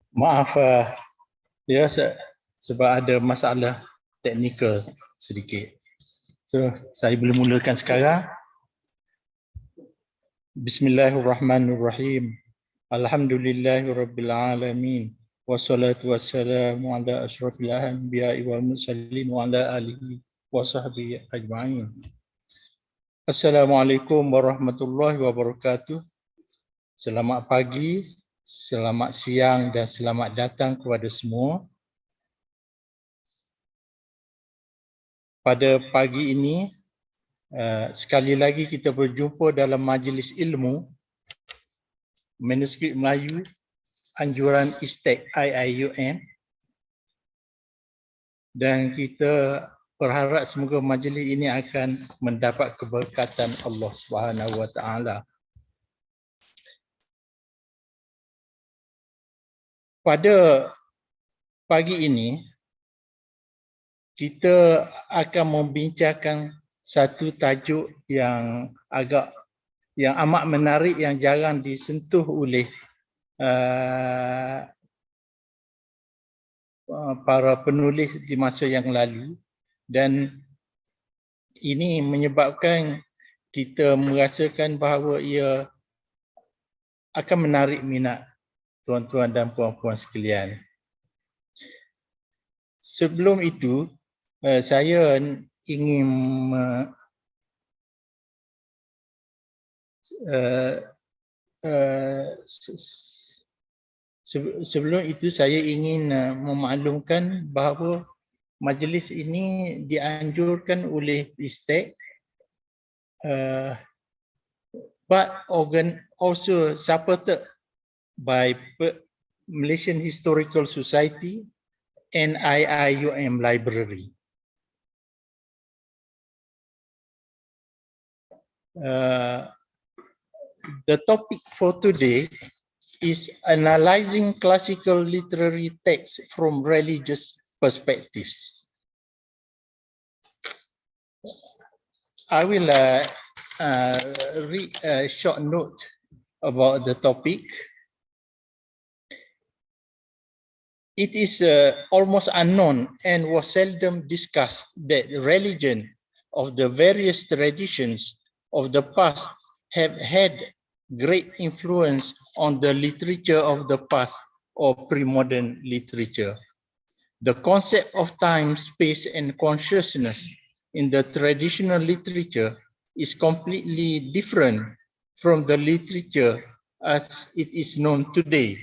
Maaf ya sebab ada masalah teknikal sedikit. So saya boleh mulakan sekarang. Bismillahirrahmanirrahim. Alhamdulillahirabbil alamin. Wassalatu wassalamu ala asyrafil anbiya'i wal mursalin wa ala alihi wa sahbihi ajma'in. Assalamualaikum warahmatullahi wabarakatuh. Selamat pagi, selamat siang dan selamat datang kepada semua. Pada pagi ini, sekali lagi kita berjumpa dalam majlis ilmu Manuscript Melayu Anjuran Istek IIUM, dan kita berharap semoga majlis ini akan mendapat keberkatan Allah Subhanahu Wa Taala. Pada pagi ini kita akan membincangkan satu tajuk yang amat menarik, yang jarang disentuh oleh para penulis di masa yang lalu, dan ini menyebabkan kita merasakan bahawa ia akan menarik minat tuan-tuan dan puan-puan sekalian. Sebelum itu, saya ingin memaklumkan bahawa majlis ini dianjurkan oleh Istek, but also supported by Malaysian Historical Society and IIUM Library. The topic for today is analyzing classical literary texts from religious perspectives. I will read a short note about the topic. It is almost unknown and was seldom discussed that religion of the various traditions of the past have had great influence on the literature of the past or pre-modern literature. The concept of time, space, and consciousness in the traditional literature is completely different from the literature as it is known today.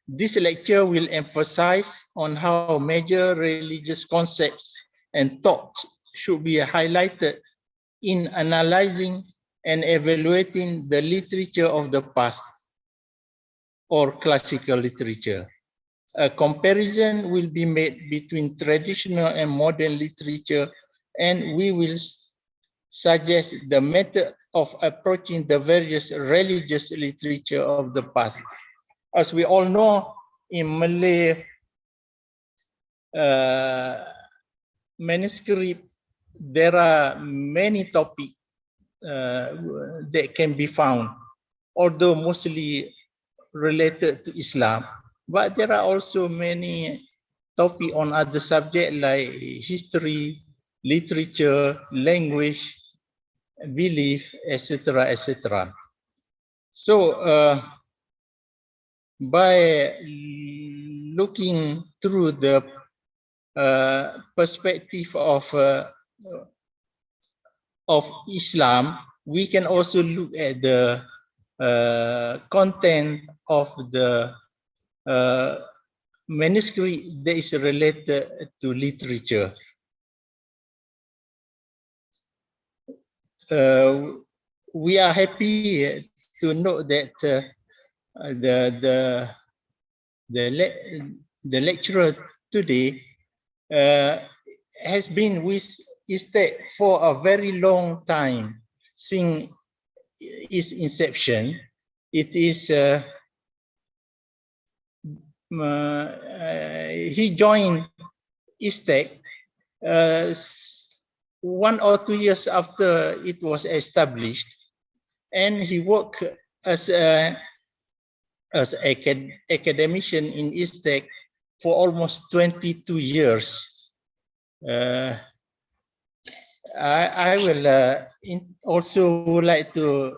This lecture will emphasize on how major religious concepts and thoughts should be highlighted in analyzing and evaluating the literature of the past or classical literature. A comparison will be made between traditional and modern literature, and we will suggest the method of approaching the various religious literature of the past. As we all know, in Malay manuscript, there are many topics that can be found, although mostly related to Islam, but there are also many topics on other subjects like history, literature, language, belief, etc., etc. So, by looking through the perspective of Islam, we can also look at the content of the manuscript that is related to literature. We are happy to know that the lecturer today has been with Istek for a very long time, since its inception. It is he joined Istek 1 or 2 years after it was established, and he worked as a as academician in ISTEC for almost 22 years. I will also would like to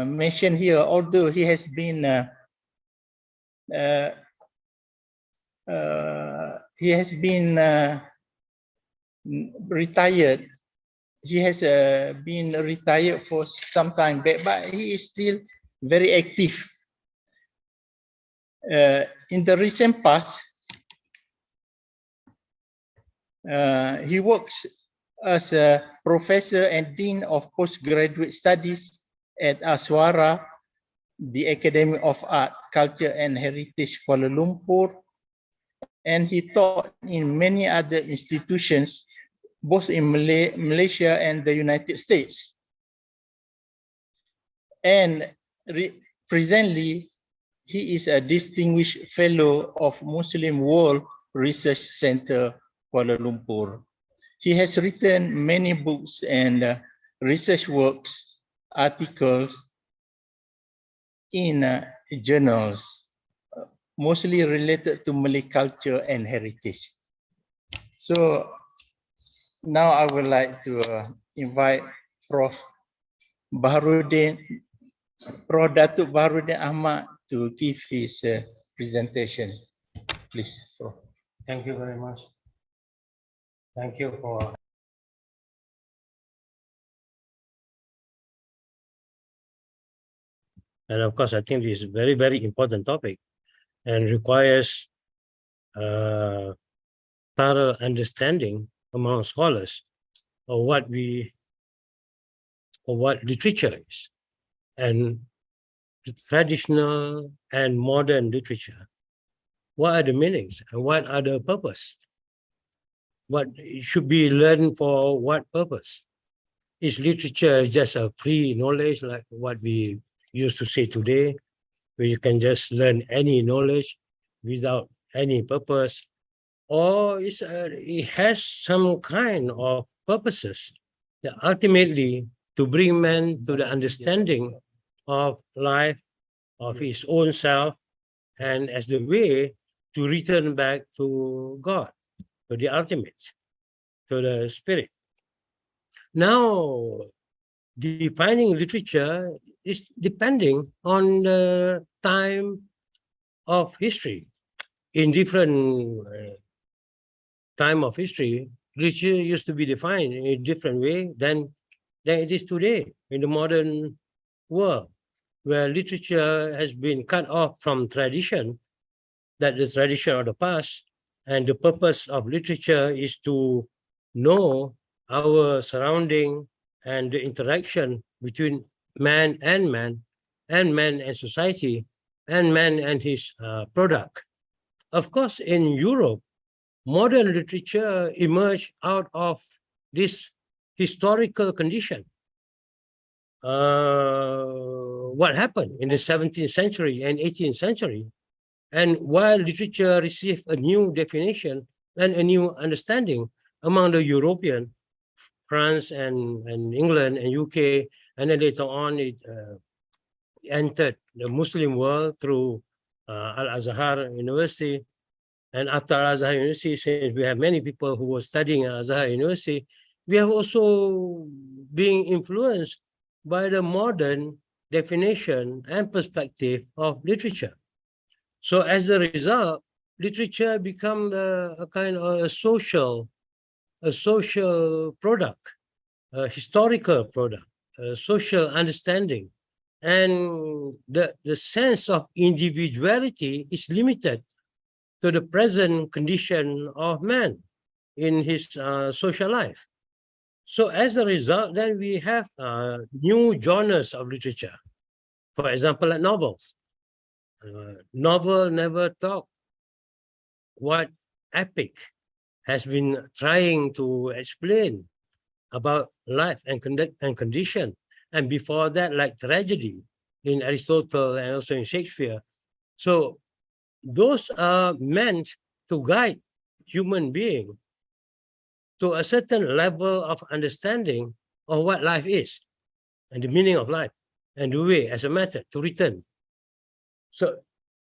mention here, although he has been retired. He has been retired for some time back, but he is still very active. In the recent past, he works as a professor and dean of postgraduate studies at Aswara, the Academy of Art, Culture and Heritage, Kuala Lumpur, and he taught in many other institutions, both in Malaysia and the United States. And presently, he is a distinguished fellow of Muslim World Research Center, Kuala Lumpur. He has written many books and research works, articles in journals, mostly related to Malay culture and heritage. So now I would like to invite Prof. Baharuddin, Prof. Dato Baharuddin Ahmad to give his presentation. Please, Prof. Thank you very much. Thank you for and of course, I think this is a very, very important topic and requires thorough understanding among scholars of what literature is, and traditional and modern literature. What are the meanings and what are the purpose? What should be learned for what purpose? Is literature just a free knowledge like what we used to say today, where you can just learn any knowledge without any purpose? Or it has some kind of purposes that ultimately to bring man to the understanding of life, of his own self, and as the way to return back to God, to the ultimate, to the spirit. Now, defining literature is depending on the time of history. In different time of history, literature used to be defined in a different way than it is today in the modern world, where literature has been cut off from tradition, that the tradition of the past, and the purpose of literature is to know our surrounding and the interaction between man and man, and man and society, and man and his product. Of course, in Europe, modern literature emerged out of this historical condition. What happened in the 17th century and 18th century? And while literature received a new definition and a new understanding among the European, France and England and UK, and then later on it entered the Muslim world through Al-Azhar University. And after Al-Azhar University, since we have many people who were studying at Al-Azhar University, we have also been influenced by the modern definition and perspective of literature. So as a result, literature become a kind of a social product, a historical product, a social understanding. And the sense of individuality is limited to the present condition of man in his social life. So as a result, then we have new genres of literature. For example, like novels. Novel never talk what epic has been trying to explain about life and condition. And before that, like tragedy in Aristotle and also in Shakespeare. So those are meant to guide human being to a certain level of understanding of what life is and the meaning of life and the way as a method to return So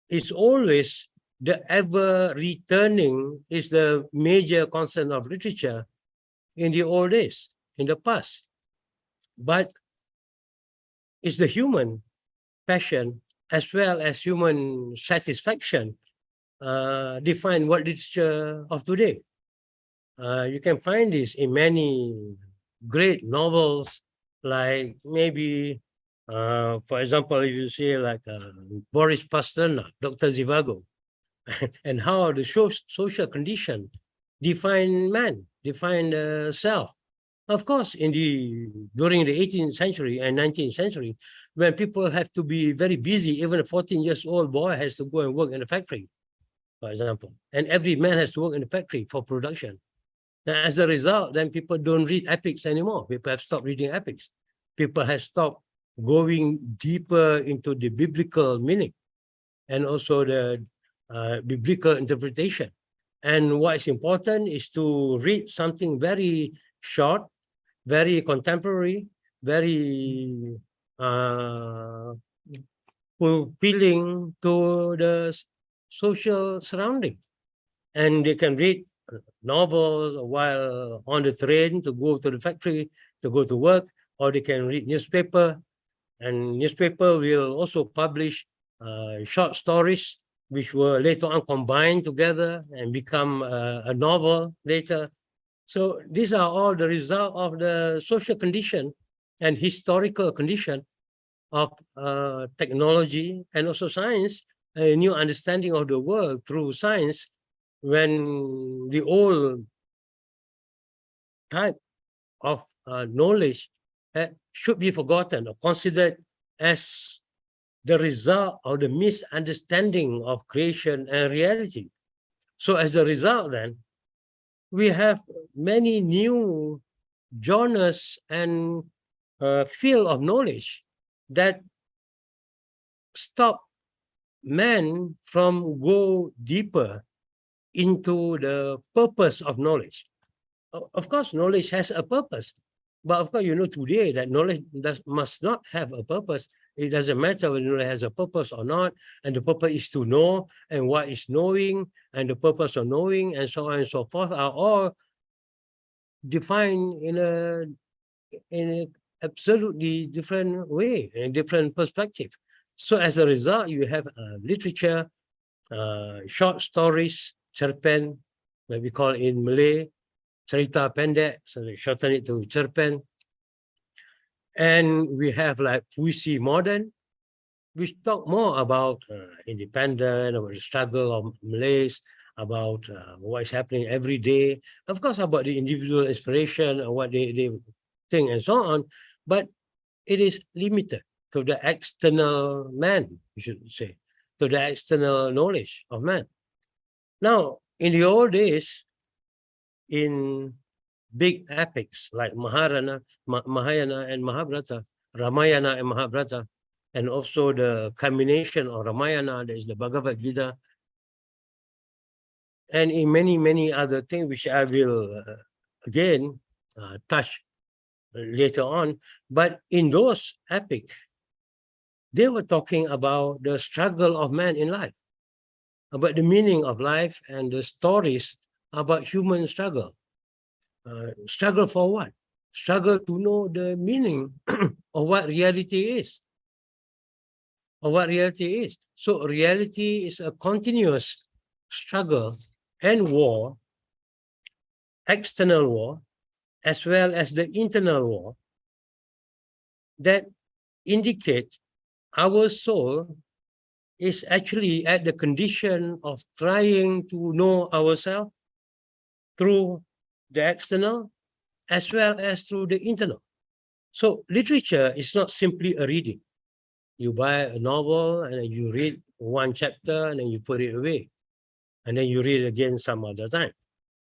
it's always the ever returning is the major concern of literature in the old days, in the past. But it's the human passion as well as human satisfaction define what literature of today. You can find this in many great novels, like maybe, for example, if you say like Boris Pasternak, Dr. Zhivago, and how the social condition define man, define the self. Of course, during the 18th century and 19th century, when people have to be very busy, even a 14-year-old boy has to go and work in a factory, for example, and every man has to work in the factory for production. And as a result, then people don't read epics anymore. People have stopped reading epics. People have stopped going deeper into the biblical meaning and also the biblical interpretation. And what is important is to read something very short, very contemporary, very fulfilling to the social surroundings. And they can read novels while on the train to go to the factory, to go to work, or they can read newspaper. And newspaper will also publish short stories, which were later on combined together and become a novel later. So these are all the result of the social condition and historical condition of technology and also science, a new understanding of the world through science, when the old type of knowledge should be forgotten or considered as the result of the misunderstanding of creation and reality. So as a result, then, we have many new genres and field of knowledge that stop man from go deeper into the purpose of knowledge. Of course, knowledge has a purpose, but of course, you know today that knowledge must not have a purpose. It doesn't matter whether it has a purpose or not, and the purpose is to know, and what is knowing, and the purpose of knowing, and so on and so forth are all defined in an absolutely different way, in a different perspective. So as a result, you have literature, short stories, cerpen, what we call in Malay, cerita pendek, so they shorten it to cerpen. And we have like puisi modern, which talk more about independence, about the struggle of Malays, about what is happening every day, of course, about the individual inspiration and what they think and so on, but it is limited to the external man, you should say, to the external knowledge of man. Now, in the old days, in big epics like Mahayana and Mahabharata, Ramayana and Mahabharata, and also the combination of Ramayana, there is the Bhagavad Gita, and in many, many other things, which I will again touch later on. But in those epics, they were talking about the struggle of man in life, about the meaning of life and the stories about human struggle. Struggle for what? Struggle to know the meaning of what reality is. Of what reality is. So reality is a continuous struggle and war, external war, as well as the internal war, that indicate our soul is actually at the condition of trying to know ourselves through the external as well as through the internal. So literature is not simply a reading. You buy a novel and then you read one chapter and then you put it away. And then you read it again some other time.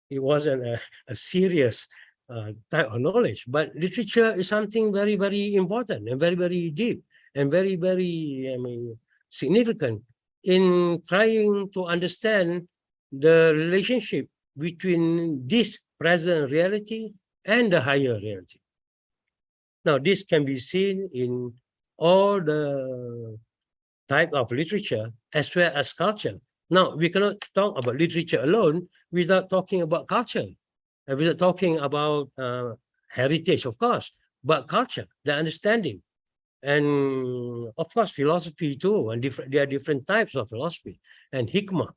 It wasn't a serious type of knowledge, but literature is something very, very important and very, very deep and very, very significant in trying to understand the relationship between this present reality and the higher reality. Now, this can be seen in all the type of literature as well as culture. Now, we cannot talk about literature alone without talking about culture, and without talking about heritage, of course, but culture, the understanding, and of course, philosophy too. And there are different types of philosophy and hikmah,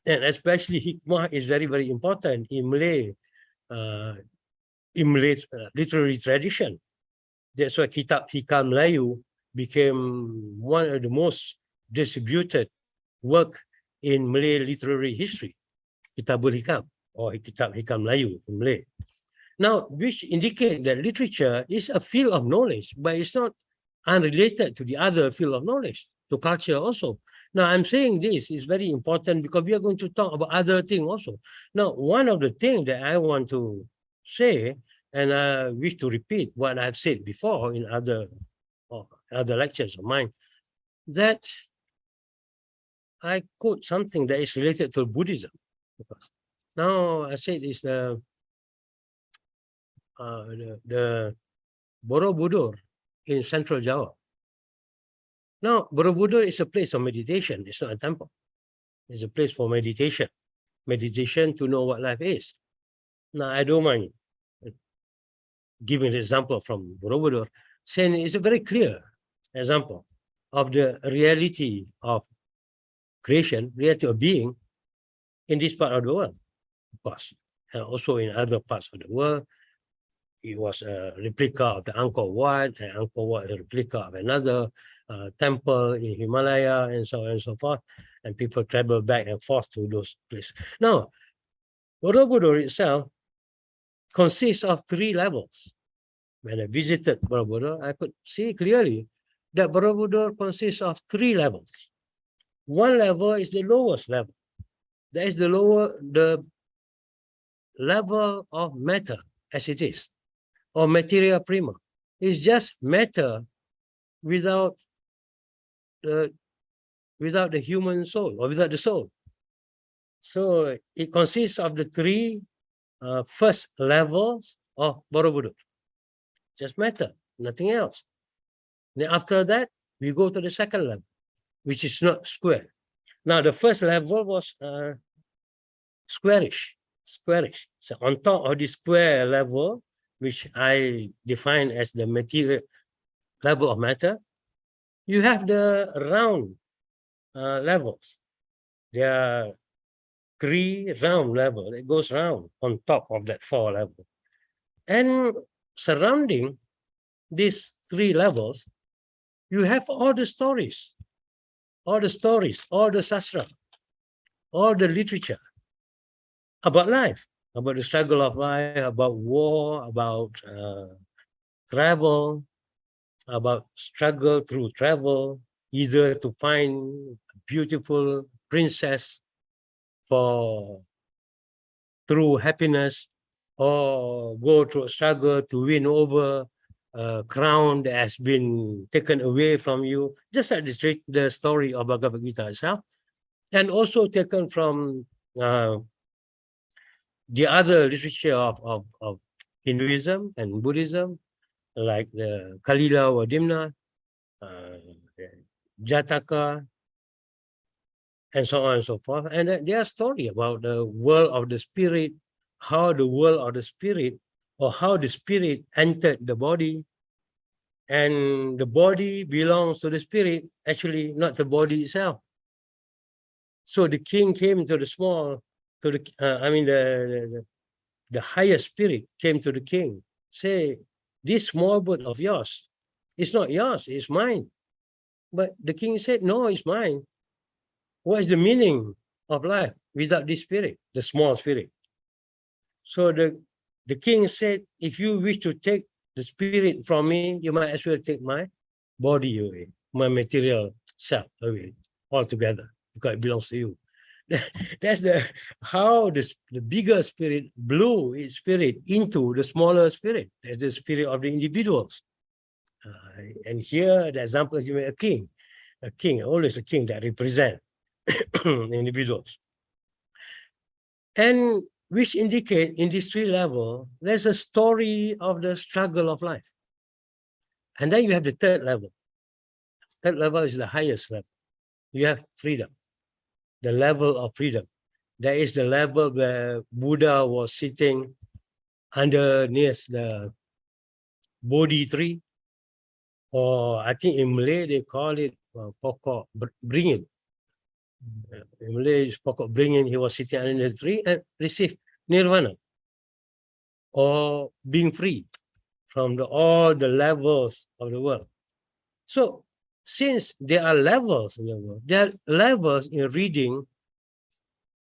and especially hikmah is very, very important in Malay literary tradition. That's why Kitab Hikam Melayu became one of the most distributed work in Malay literary history, Kitabul Hikam, or Kitab Hikam Melayu in Malay. Now, which indicate that literature is a field of knowledge, but it's not unrelated to the other field of knowledge, to culture also. Now, I'm saying this is very important because we are going to talk about other things also. Now, one of the things that I want to say, and I wish to repeat what I've said before in other lectures of mine, that I quote something that is related to Buddhism. Now, I said it's the Borobudur in Central Java. Now, Borobudur is a place of meditation. It's not a temple. It's a place for meditation. Meditation to know what life is. Now, I don't mind giving an example from Borobudur, saying it's a very clear example of the reality of creation, reality of being in this part of the world, of course, and also in other parts of the world. It was a replica of the Angkor Wat, and Angkor Wat a replica of another temple in Himalaya, and so on and so forth. And people travel back and forth to those places. Now, Borobudur itself consists of 3 levels. When I visited Borobudur, I could see clearly that Borobudur consists of 3 levels. One level is the lowest level. That is the level of matter as it is, or materia prima. It's just matter without the human soul, or without the soul. So it consists of the 3 first levels of Borobudur. Just matter, nothing else. Then after that, we go to the second level, which is not square. Now, the first level was squarish. So on top of the square level, which I define as the material level of matter, you have the round levels. There are 3 round levels. It goes round on top of that 4 level. And surrounding these 3 levels, you have all the stories, all the sastra, all the literature about life, about the struggle of life, about war, about travel, about struggle through travel, either to find a beautiful princess through happiness, or go through a struggle to win over a crown that has been taken away from you, just like the story of Bhagavad Gita itself, and also taken from the other literature of Hinduism and Buddhism, like the Kalila or Dimna, Jataka, and so on and so forth. And their story about the world of the spirit, how the world of the spirit, or how the spirit entered the body, and the body belongs to the spirit, actually not the body itself. So the king came to the the higher spirit came to the king, say, this small bird of yours, it's not yours, it's mine. But the king said, no, it's mine. What is the meaning of life without this spirit, the small spirit? So the king said, if you wish to take the spirit from me, you might as well take my body away, my material self away altogether, because it belongs to you. That's how the bigger spirit blew its spirit into the smaller spirit. That's the spirit of the individuals. And here, the example is a king, always a king that represents individuals. And which indicate in these 3 levels, there's a story of the struggle of life. And then you have the 3rd level. 3rd level is the highest level. you have freedom, the level of freedom. There is the level where Buddha was sitting underneath the Bodhi tree, or I think in Malay they call it pokok beringin. In Malay it's pokok beringin. He was sitting under the tree and received nirvana, or being free from all the levels of the world. So since there are levels in the world, there are levels in reading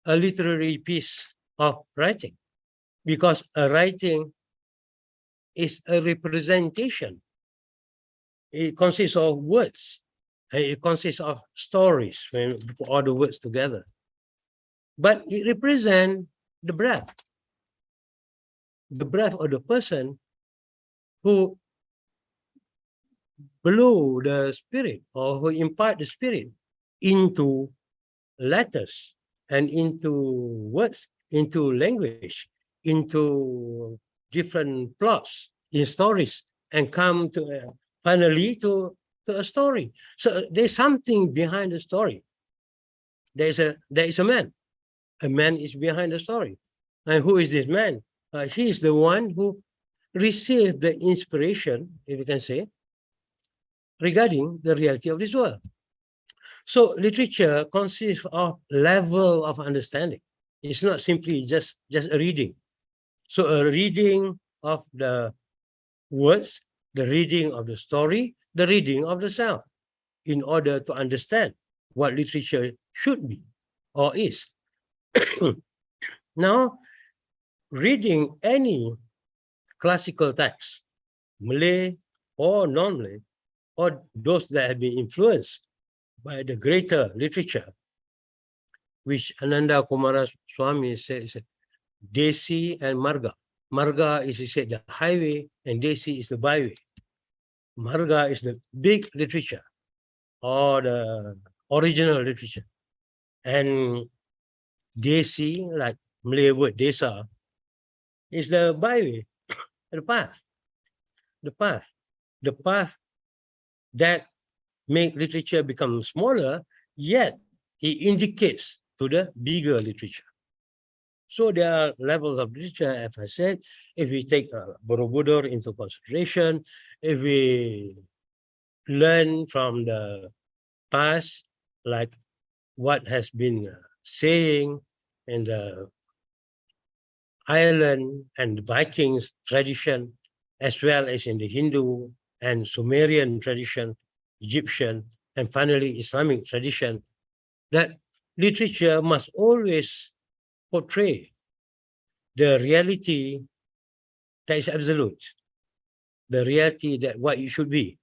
a literary piece of writing, because a writing is a representation. It consists of words, and it consists of stories when you put all the words together. But it represents the breath of the person who blow the spirit, or who impart the spirit into letters and into words, into language, into different plots in stories, and come to finally to a story. So there's something behind the story. There is a man. A man is behind the story. And who is this man? He is the one who received the inspiration, if you can say, regarding the reality of this world. So literature consists of level of understanding. It's not simply just a reading. So a reading of the words, the reading of the story, the reading of the self, in order to understand what literature should be or is. Now, reading any classical text, Malay or non-Malay, or those that have been influenced by the greater literature, which Ananda Kumaraswamy said is Desi and Marga. Marga is, he said, the highway, and Desi is the byway. Marga is the big literature, or the original literature. And Desi, like Malay word desa, is the byway, the path. The path that make literature become smaller, yet it indicates to the bigger literature. So there are levels of literature, as I said. If we take Borobudur into consideration, if we learn from the past, like what has been saying in the Ireland and the Vikings tradition, as well as in the Hindu and Sumerian tradition, Egyptian, and finally Islamic tradition, that literature must always portray the reality that is absolute, the reality that what it should be.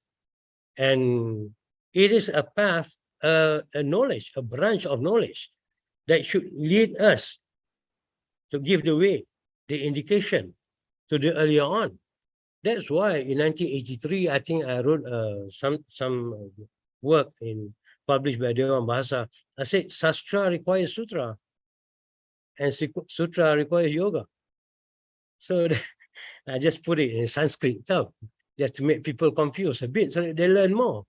And it is a path, a knowledge, a branch of knowledge that should lead us to give the way, the indication to the earlier on. That's why in 1983, I think I wrote some work published by Dewan Bahasa. I said, Sastra requires Sutra, and Sutra requires Yoga. So I just put it in Sanskrit, just to make people confused a bit, so that they learn more.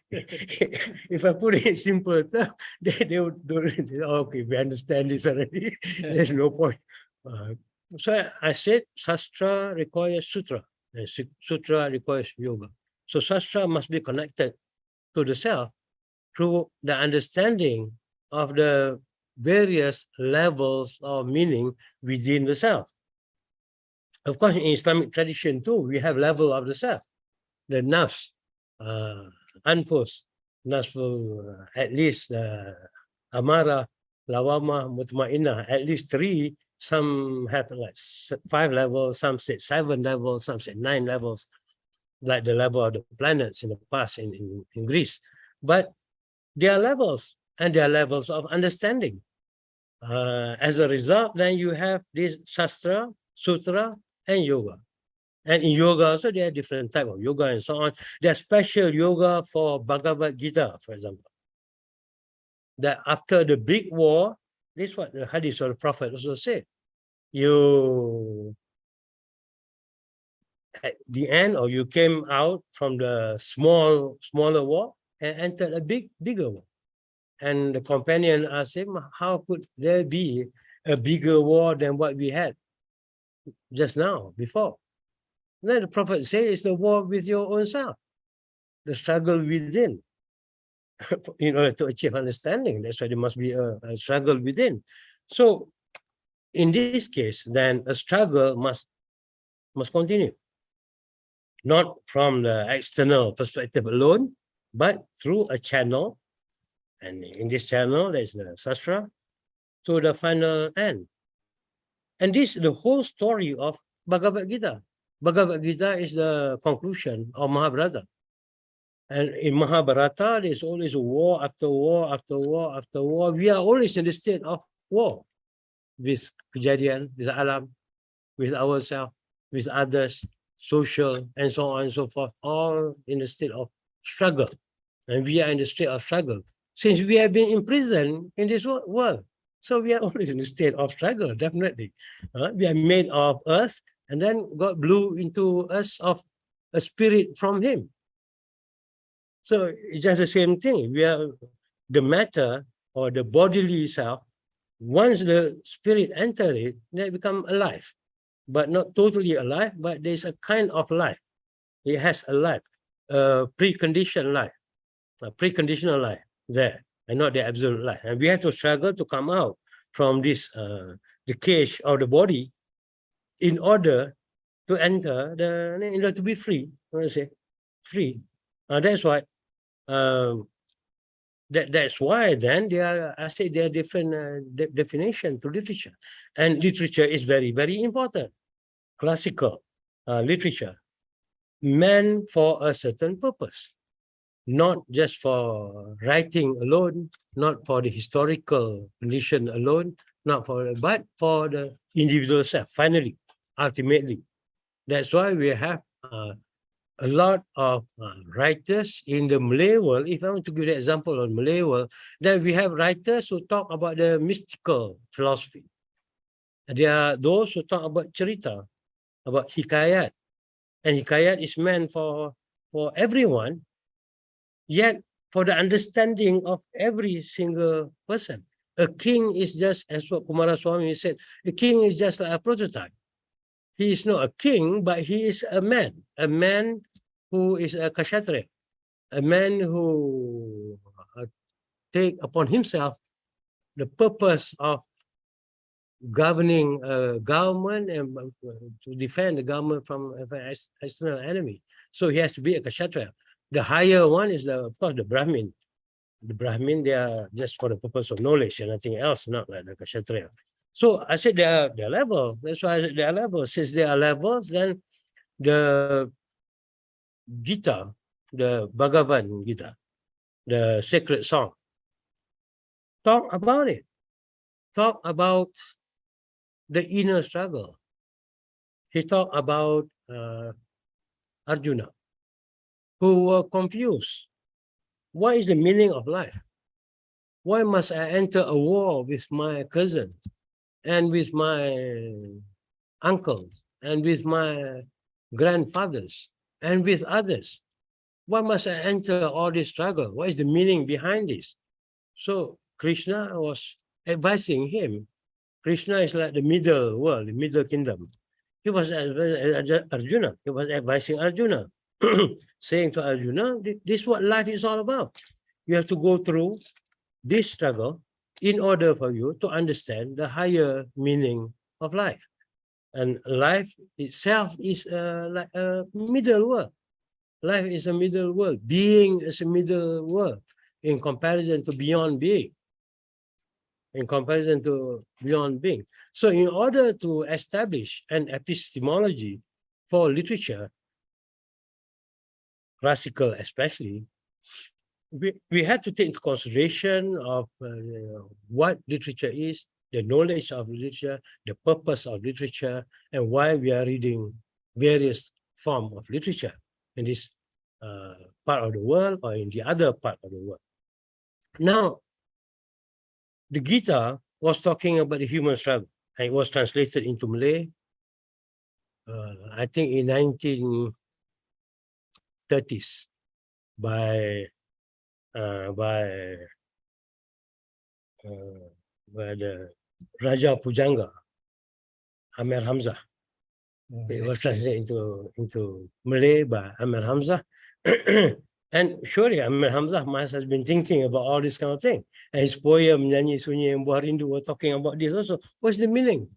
If I put it in simple terms, they would do it. Okay, we understand this already. There's no point. So I said, Sastra requires Sutra, and Sutra requires Yoga. So Sastra must be connected to the self through the understanding of the various levels of meaning within the self. Of course, in Islamic tradition too, we have level of the self, the nafs, anfus, nafsul, at least amara, lawama, mutmainah, at least 3. Some have like 5 levels, some say 7 levels, some say 9 levels, like the level of the planets in the past in Greece. But there are levels, and there are levels of understanding. As a result, then you have this Sastra, Sutra, and Yoga. And in Yoga also, there are different types of yoga and so on. There's special yoga for Bhagavad Gita, for example. That after the big war, this is what the hadith of the Prophet also said. You, at the end, or you came out from the smaller war and entered a bigger war. And the companion asked him, how could there be a bigger war than what we had just now, before? Then the Prophet said, it's the war with your own self, the struggle within, in order to achieve understanding. That's why there must be a struggle within. So in this case, then a struggle must continue, not from the external perspective alone, but through a channel. And in this channel, there's the Sastra, to the final end. And this is the whole story of Bhagavad Gita. Bhagavad Gita is the conclusion of Mahabharata. And in Mahabharata, there's always war after war after war after war. We are always in the state of war with kejadian, with alam, with ourselves, with others, social, and so on and so forth, all in the state of struggle. And we are in the state of struggle since we have been imprisoned in this world. So we are always in a state of struggle, definitely. We are made of earth, and then God blew into us of a spirit from him. So it's just the same thing. We are the matter or the bodily self. Once the spirit enters it, they become alive, but not totally alive, but there's a kind of life. It has a life, a preconditioned life, a preconditional life there, and not the absolute life. And we have to struggle to come out from this, the cage of the body, in order to enter in order to be free. I want to say, free. That's why. That's why then I say there are different definition to literature, and literature is very, very important. Classical literature meant for a certain purpose, not just for writing alone, not for the historical condition alone, not for, but for the individual self. Finally, ultimately, that's why we have a lot of writers in the Malay world. If I want to give the example on Malay world, then we have writers who talk about the mystical philosophy. There are those who talk about cerita, about hikayat. And hikayat is meant for everyone, yet for the understanding of every single person. A king is just, as what Kumaraswamy said, a king is just like a prototype. He is not a king, but he is a man who is a kshatriya, a man who take upon himself the purpose of governing a government and to defend the government from an external enemy. So he has to be a kshatriya. The higher one is, of course, the Brahmin. The Brahmin, they are just for the purpose of knowledge and nothing else, not like the kshatriya. So I said there are levels. That's why I said there are levels. Since there are levels, then the Gita, the Bhagavad Gita, the sacred song, talk about it. Talk about the inner struggle. He talked about Arjuna, who were confused. What is the meaning of life? Why must I enter a war with my cousin and with my uncles and with my grandfathers and with others? Why must I enter all this struggle? What is the meaning behind this? So Krishna was advising him. Krishna is like the middle world, the middle kingdom. He was Arjuna. He was advising Arjuna, saying to Arjuna, this is what life is all about. You have to go through this struggle in order for you to understand the higher meaning of life. And life itself is like a middle world. Life is a middle world. Being is a middle world in comparison to beyond being. In comparison to beyond being. So in order to establish an epistemology for literature, classical especially, we had to take into consideration of what literature is, the knowledge of literature, the purpose of literature, and why we are reading various forms of literature in this part of the world or in the other part of the world. Now, the Gita was talking about the human struggle, and it was translated into Malay, I think in 1930s by where the Raja Pujangga, Amir Hamzah. It was translated into Malay by Ahmad Hamzah. And surely Ahmad Hamzah must have been thinking about all this kind of thing. And his poem, Nyanyi Sunyi and Baharuddin were talking about this also. What's the meaning?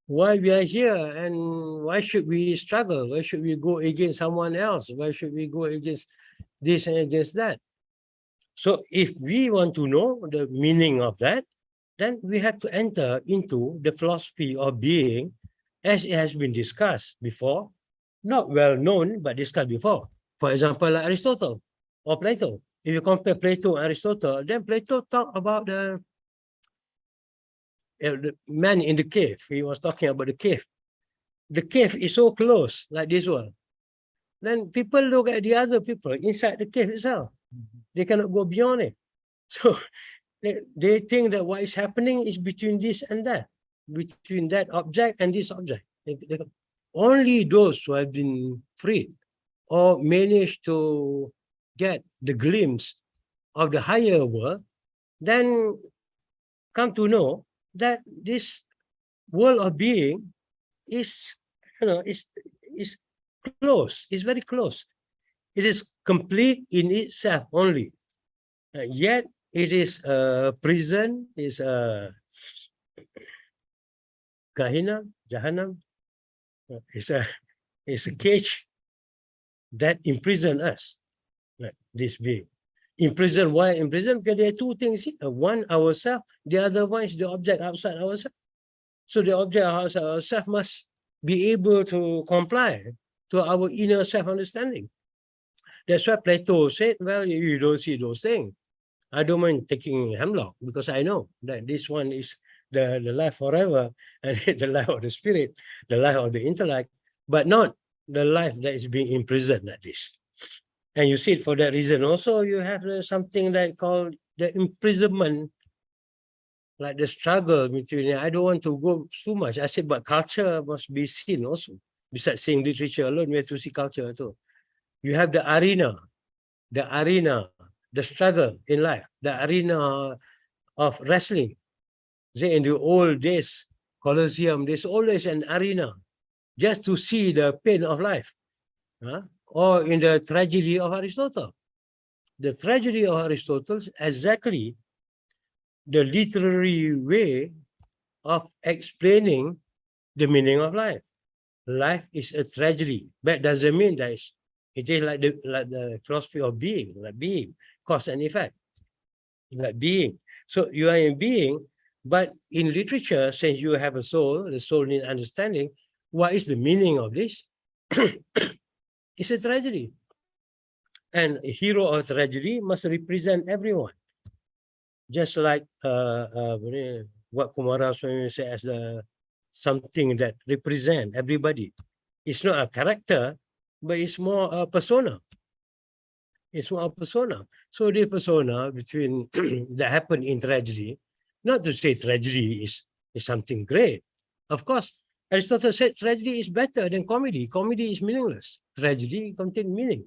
Why we are here and why should we struggle? Why should we go against someone else? Why should we go against this and against that? So if we want to know the meaning of that, then we have to enter into the philosophy of being as it has been discussed before, not well known, but discussed before. For example, like Aristotle or Plato. If you compare Plato and Aristotle, then Plato talked about the man in the cave. He was talking about the cave. The cave is so close, like this one. Then people look at the other people inside the cave itself. They cannot go beyond it. So they think that what is happening is between this and that, between that object and this object. Only those who have been freed or managed to get the glimpse of the higher world, then come to know that this world of being is, is close, is very close. It is complete in itself only. Yet it is a prison, is a Gehenna, Jahannam. It's a cage that imprison us, like this being. Imprison, why imprison? Because there are two things here. One, ourselves, the other one is the object outside ourselves. So the object outside ourselves must be able to comply to our inner self-understanding. That's why Plato said, well, you don't see those things. I don't mind taking hemlock because I know that this one is the life forever and the life of the spirit, the life of the intellect, but not the life that is being imprisoned at this. And you see it for that reason also, you have something like called the imprisonment, like the struggle between, I don't want to go too much. I said, but culture must be seen also. Besides seeing literature alone, we have to see culture too. You have the arena, the struggle in life, the arena of wrestling. Say in the old days, Colosseum, there's always an arena just to see the pain of life. Or in the Tragedy of Aristotle. The Tragedy of Aristotle is exactly the literary way of explaining the meaning of life. Life is a tragedy. That doesn't mean that it is like the philosophy of being, like being, cause and effect, like being. So you are in being, but in literature, since you have a soul, the soul needs understanding, what is the meaning of this? It's a tragedy. And a hero of tragedy must represent everyone. Just like what Kumara Swami said as something that represents everybody. It's not a character, but it's more a persona. It's more a persona. So the persona between that happened in tragedy, not to say tragedy is something great. Of course, Aristotle said tragedy is better than comedy. Comedy is meaningless. Tragedy contains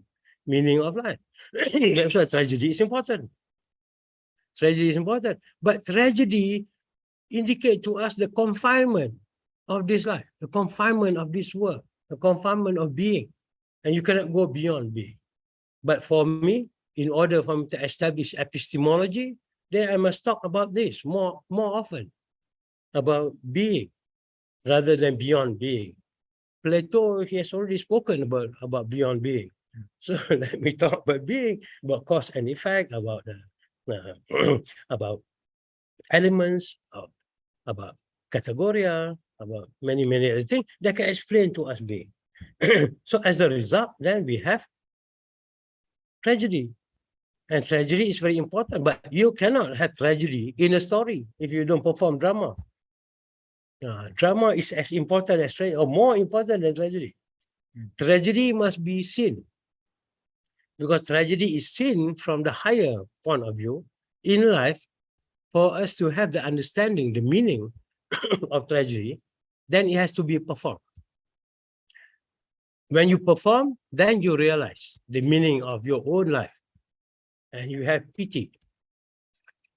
meaning of life. That's why tragedy is important. Tragedy is important. But tragedy indicates to us the confinement of this life, the confinement of this world, the confinement of being. And you cannot go beyond being. But for me, in order for me to establish epistemology, then I must talk about this more often, about being, rather than beyond being. Plato, he has already spoken about beyond being. So let me talk about being, about cause and effect, about about elements, about categoria, about many other things that can explain to us being. So as a result, then we have tragedy. And tragedy is very important, but you cannot have tragedy in a story if you don't perform drama. Drama is as important as tragedy, or more important than tragedy. Tragedy must be seen, because tragedy is seen from the higher point of view in life. For us to have the understanding, the meaning of tragedy, then it has to be performed. When you perform, then you realize the meaning of your own life, and you have pity.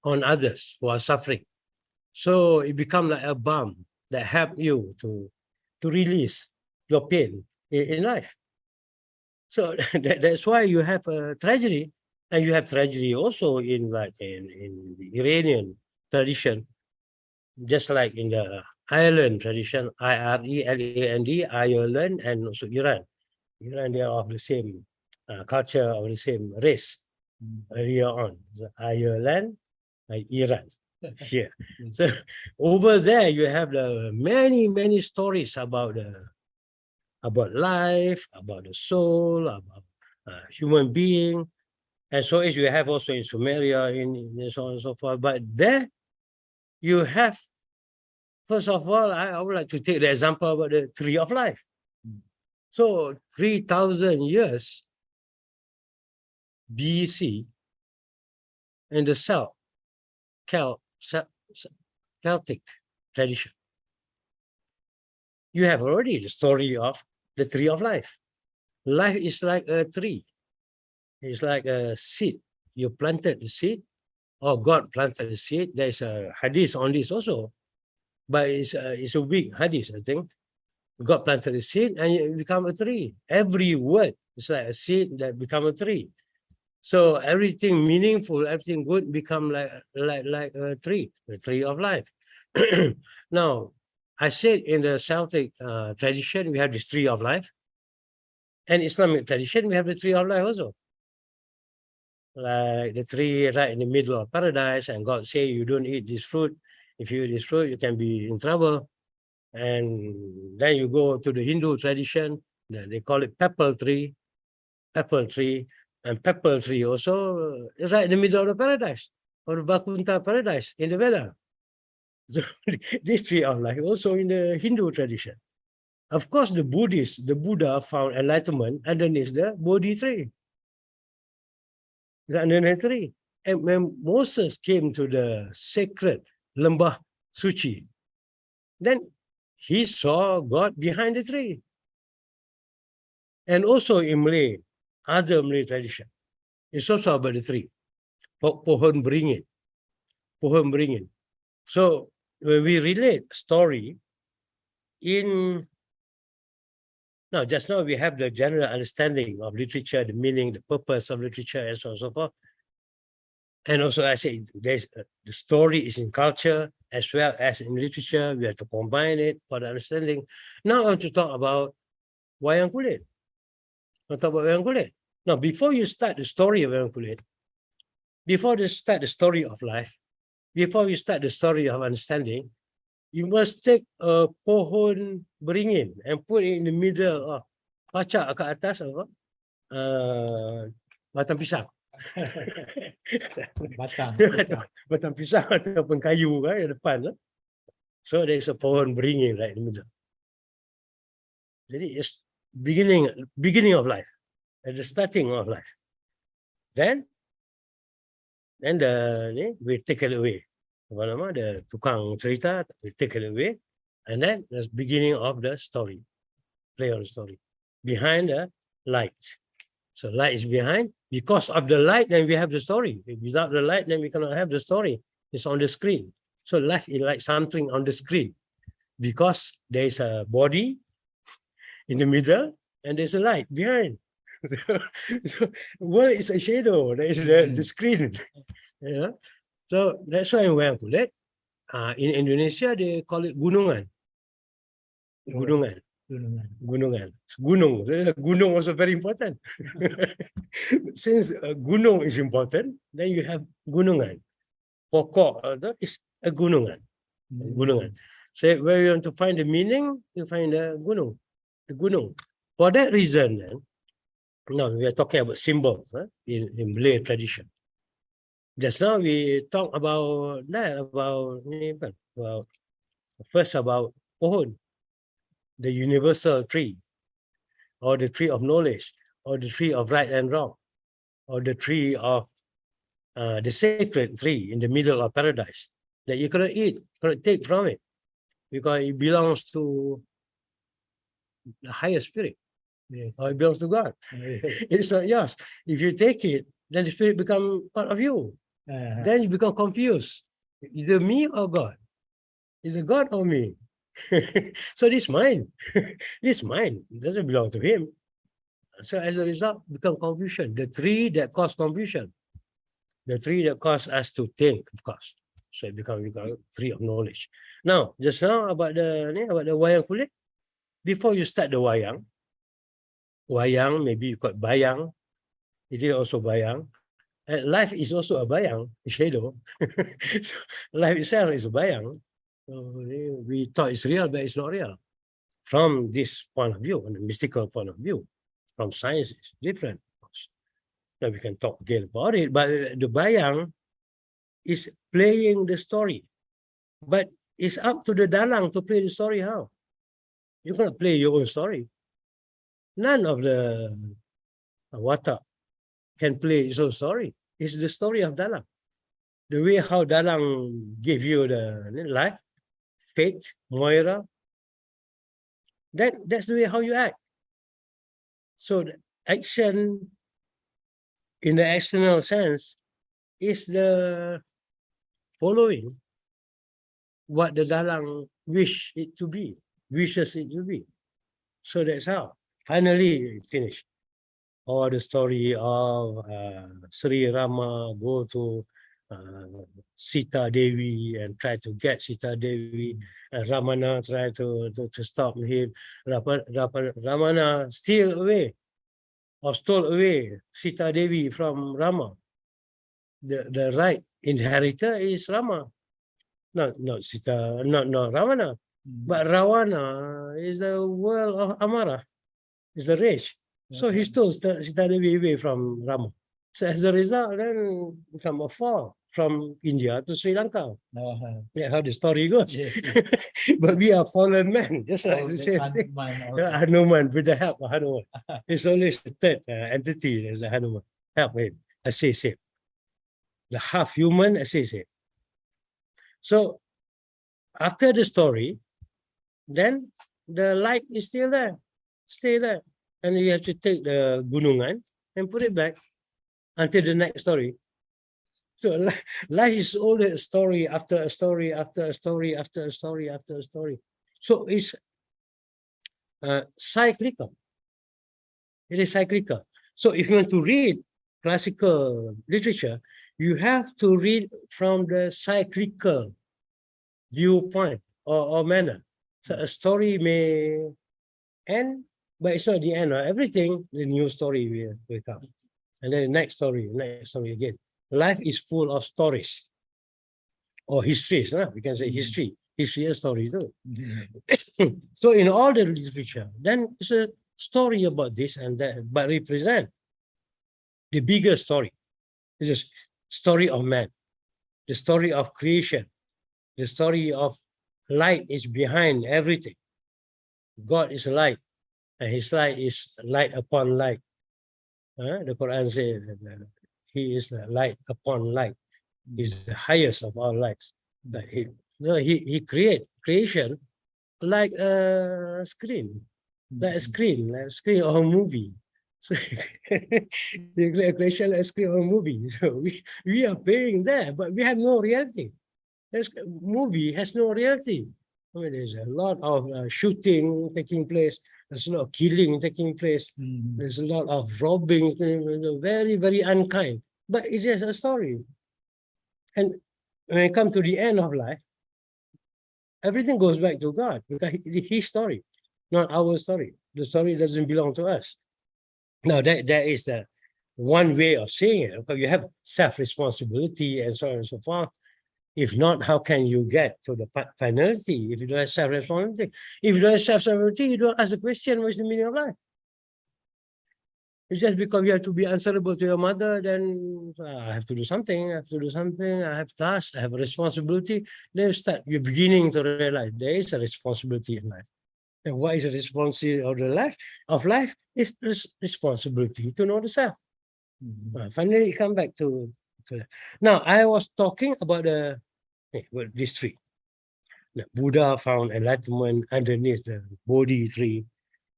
on others who are suffering. So it becomes like a balm that help you to release your pain in life. So that's why you have a tragedy, and you have tragedy also in the Iranian tradition, just like in the Ireland tradition, Ireland, Ireland, and also Iran. Iran, they are of the same culture, of the same race earlier on. So Ireland, Iran, here. So over there, you have the many stories about life, about the soul, about human being, and so as you have also in Sumeria, in so on and so forth. But there, you have, first of all, I would like to take the example about the tree of life. So 3,000 years BC in the Celtic tradition, you have already the story of the tree of life. Life is like a tree. It's like a seed. You planted the seed, or God planted the seed. There's a hadith on this also, but it's a weak hadith, I think. God planted the seed and it become a tree. Every word is like a seed that become a tree. So everything meaningful, everything good become like a tree, the tree of life. Now, I said in the Celtic tradition, we have this tree of life. And Islamic tradition, we have the tree of life also. Like the tree right in the middle of paradise, and God say you don't eat this fruit. If you eat this fruit, you can be in trouble. And then you go to the Hindu tradition, they call it pepper tree, and pepper tree also right in the middle of the paradise, or the Vakuntha paradise in the Veda. So this tree of life also in the Hindu tradition. Of course, the Buddha found enlightenment underneath the Bodhi tree. Underneath the tree. And when Moses came to the sacred Lembah Suci, then he saw God behind the tree. And also in Malay, other Malay tradition, it's also about the tree. Pohon beringin. Pohon beringin. So when we relate story now, just now we have the general understanding of literature, the meaning, the purpose of literature, and so on and so forth. And also, I say the story is in culture as well as in literature. We have to combine it for the understanding. Now I want to talk about wayang kulit. Now, before you start the story of wayang kulit, before you start the story of life, before you start the story of understanding, you must take a pohon beringin and put it in the middle of pacak ke atas apa? Batang pisang. Batang pisang ataupun kayu kan di depan. So there's a pohon beringin right in the middle. Jadi it's beginning of life, at the starting of life. Then we take it away. The tukang cerita, we take it away, and then the beginning of the story, play on the story, behind the light. So light is behind. Because of the light, then we have the story. Without the light, then we cannot have the story. It's on the screen. So life is like something on the screen, because there is a body in the middle and there's a light behind. What is a shadow? There is the screen. Yeah. So that's why in wayang kulit, in Indonesia they call it gunungan. Gunungan. Gunung also very important. Since gunung is important, then you have gunungan. Pokok is a gunungan. Gunungan. So where you want to find the meaning, you find the gunung. The gunung. For that reason, then, now we are talking about symbols in Malay tradition. Just now we talk about first about pohon, the universal tree, or the tree of knowledge, or the tree of right and wrong, or the tree of the sacred tree in the middle of paradise that you cannot eat, cannot take from it, because it belongs to the higher spirit, or it belongs to God. It's not yours. If you take it, then the spirit become part of you. Then you become confused. Either me or God. Is it God or me? So this mine. This mine. It doesn't belong to him. So as a result, become confusion. The three that cause confusion. The three that cause us to think, of course. So it become three of knowledge. Now, just now about the wayang kulit. Before you start the wayang, maybe you call bayang. It is also bayang. And life is also a bayang, a shadow. So life itself is a bayang. So we thought it's real, but it's not real. From this point of view, on a mystical point of view, from science, it's different. Now we can talk again about it, but the bayang is playing the story. But it's up to the dalang to play the story how? You cannot play your own story. None of the watak can play his own story. It's the story of dalang. The way how dalang give you the life, faith, moira, that's the way how you act. So the action in the external sense is the following what the dalang wishes it to be. So that's how. Finally, finished. Or the story of Sri Rama go to Sita Devi and try to get Sita Devi. And Ramana try to stop him. Ramana steal away or stole away Sita Devi from Rama. The right inheritor is Rama, not Sita, not Ravana. But Ravana is the world of Amara, is the rage. So he stole Sita Devi away from Rama. So as a result, then become a fall from India to Sri Lanka. That's how the story goes. Yes. But we are fallen men, just like the same thing. Hanuman, with the help of Hanuman. It's always the third entity as a Hanuman. Help him, assist him. The half human assist him. So after the story, then the light is still there, stay there. And you have to take the gunungan and put it back until the next story. So life is always a story after a story, after a story, after a story, after a story. So it's cyclical. It is cyclical. So if you want to read classical literature, you have to read from the cyclical viewpoint or manner. So a story may end, but it's not the end of everything. The new story will come. And then the next story again. Life is full of stories or histories. We can say history and stories too. So in all the literature, then it's a story about this and that, but represent the bigger story. It's a story of man, the story of creation, the story of light is behind everything. God is light, and his light is light upon light. The Quran says he is the light upon light. He's the highest of all lights. But he creation like a screen, like a screen of a movie. So the creation like a screen of a movie. So we are playing there, but we have no reality. This movie has no reality. I mean, there's a lot of shooting taking place. There's a lot of killing taking place. There's a lot of robbing, very, very unkind. But it's just a story. And when it comes to the end of life, everything goes back to God because his story, not our story. The story doesn't belong to us. Now, that is the one way of saying it. Because you have self-responsibility and so on and so forth. If not, how can you get to the finality if you don't have self-responsibility? If you don't have self-responsibility, you don't ask the question, what's the meaning of life? It's just because you have to be answerable to your mother, then I have to do something, I have tasks, I have a responsibility. Then you're beginning to realize there is a responsibility in life. And what is the responsibility of life? Is responsibility to know the self. Finally, come back to that. Now, I was talking about these three. The Buddha found enlightenment underneath the Bodhi tree,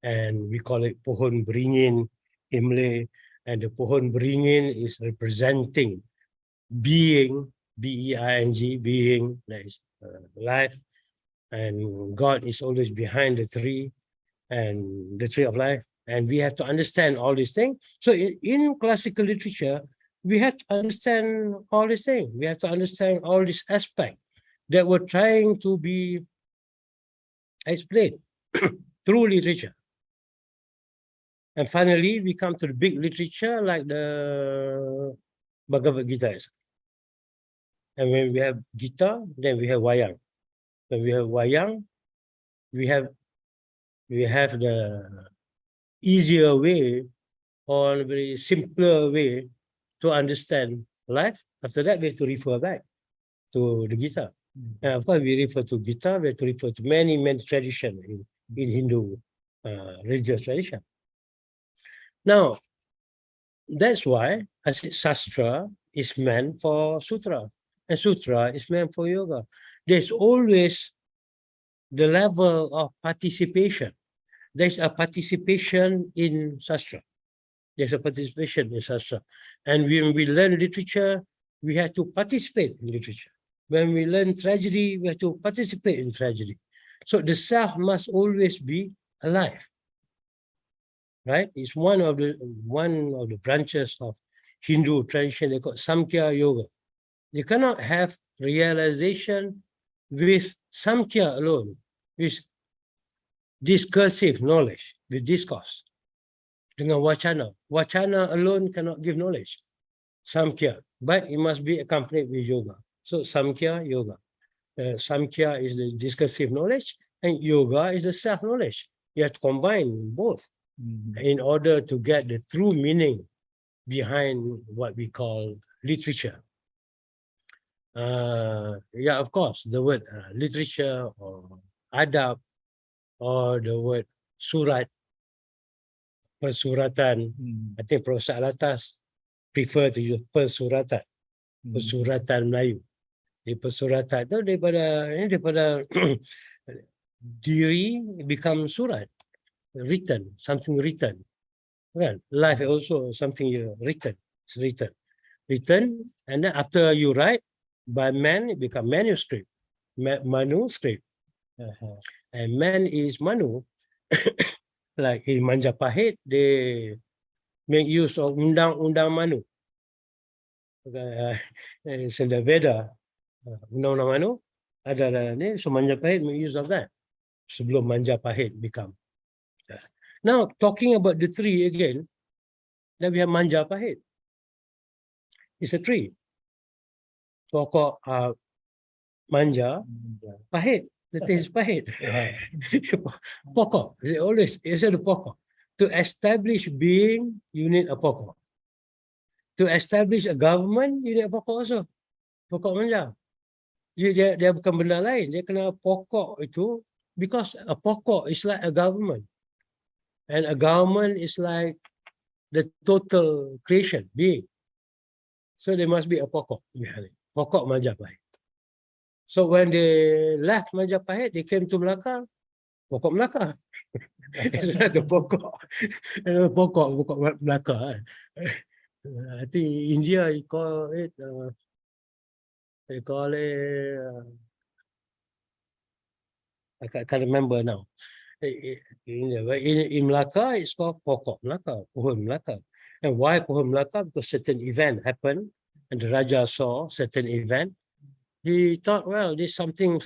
and we call it Pohon Beringin in Malay. And the Pohon Beringin is representing being, B-E-I-N-G, being, that is life, and God is always behind the tree, and the tree of life. And we have to understand all these things. So in classical literature, we have to understand all these things. We have to understand all these aspects that were trying to be explained through literature. And finally, we come to the big literature like the Bhagavad Gita. And when we have Gita, then we have Wayang. When we have Wayang, we have the easier way or a very simpler way to understand life. After that, we have to refer back to the Gita. And of course, we refer to Gita, we have to refer to many traditions in Hindu religious tradition. Now, that's why I said Sastra is meant for Sutra, and Sutra is meant for yoga. There's always the level of participation. There's a participation in Sastra. There's a participation in Sastra. And when we learn literature, we have to participate in literature. When we learn tragedy, we have to participate in tragedy. So the self must always be alive. Right? It's one of the branches of Hindu tradition. They call Samkhya Yoga. You cannot have realization with Samkhya alone, with discursive knowledge, with discourse. Dengan wacana. Wacana alone cannot give knowledge. Samkhya, but it must be accompanied with yoga. So Samkhya Yoga. Samkhya is the discursive knowledge, and yoga is the self-knowledge. You have to combine both in order to get the true meaning behind what we call literature. Yeah, of course, the word literature or adab or the word surat, persuratan. I think Prof Alatas prefer to use persuratan, persuratan Melayu. Di persuratan itu daripada diri become surat, written, something written. Right? Life also something written, it's written, and then after you write by man, it become manuscript, manuscript. And man is Manu. Like in Majapahit, they make use of undang-undang Manu. It's in the Veda, undang-undang Manu. Ada ni, so Majapahit make use of that. Sebelum Majapahit become. Now, talking about the tree again, then we have Majapahit. It's a tree. Pokok manja, pahit. The taste is pahit. Pokok. It's a pokok. To establish being, you need a pokok. To establish a government, you need a pokok also. Pokok manja. Dia bukan benda lain. Dia kena pokok itu, because a pokok is like a government. And a government is like the total creation, being. So there must be a pokok behind it. Pokok Majapahit. So when they left Majapahit, they came to Melaka. Pokok Melaka. It's not the pokok. Pokok Melaka. I think India, they call it I can't remember now. In Melaka, it's called Pokok Melaka, Pohon Melaka. And why Pohon Melaka? Because certain event happened, and the Raja saw certain event. He thought, well, there's something,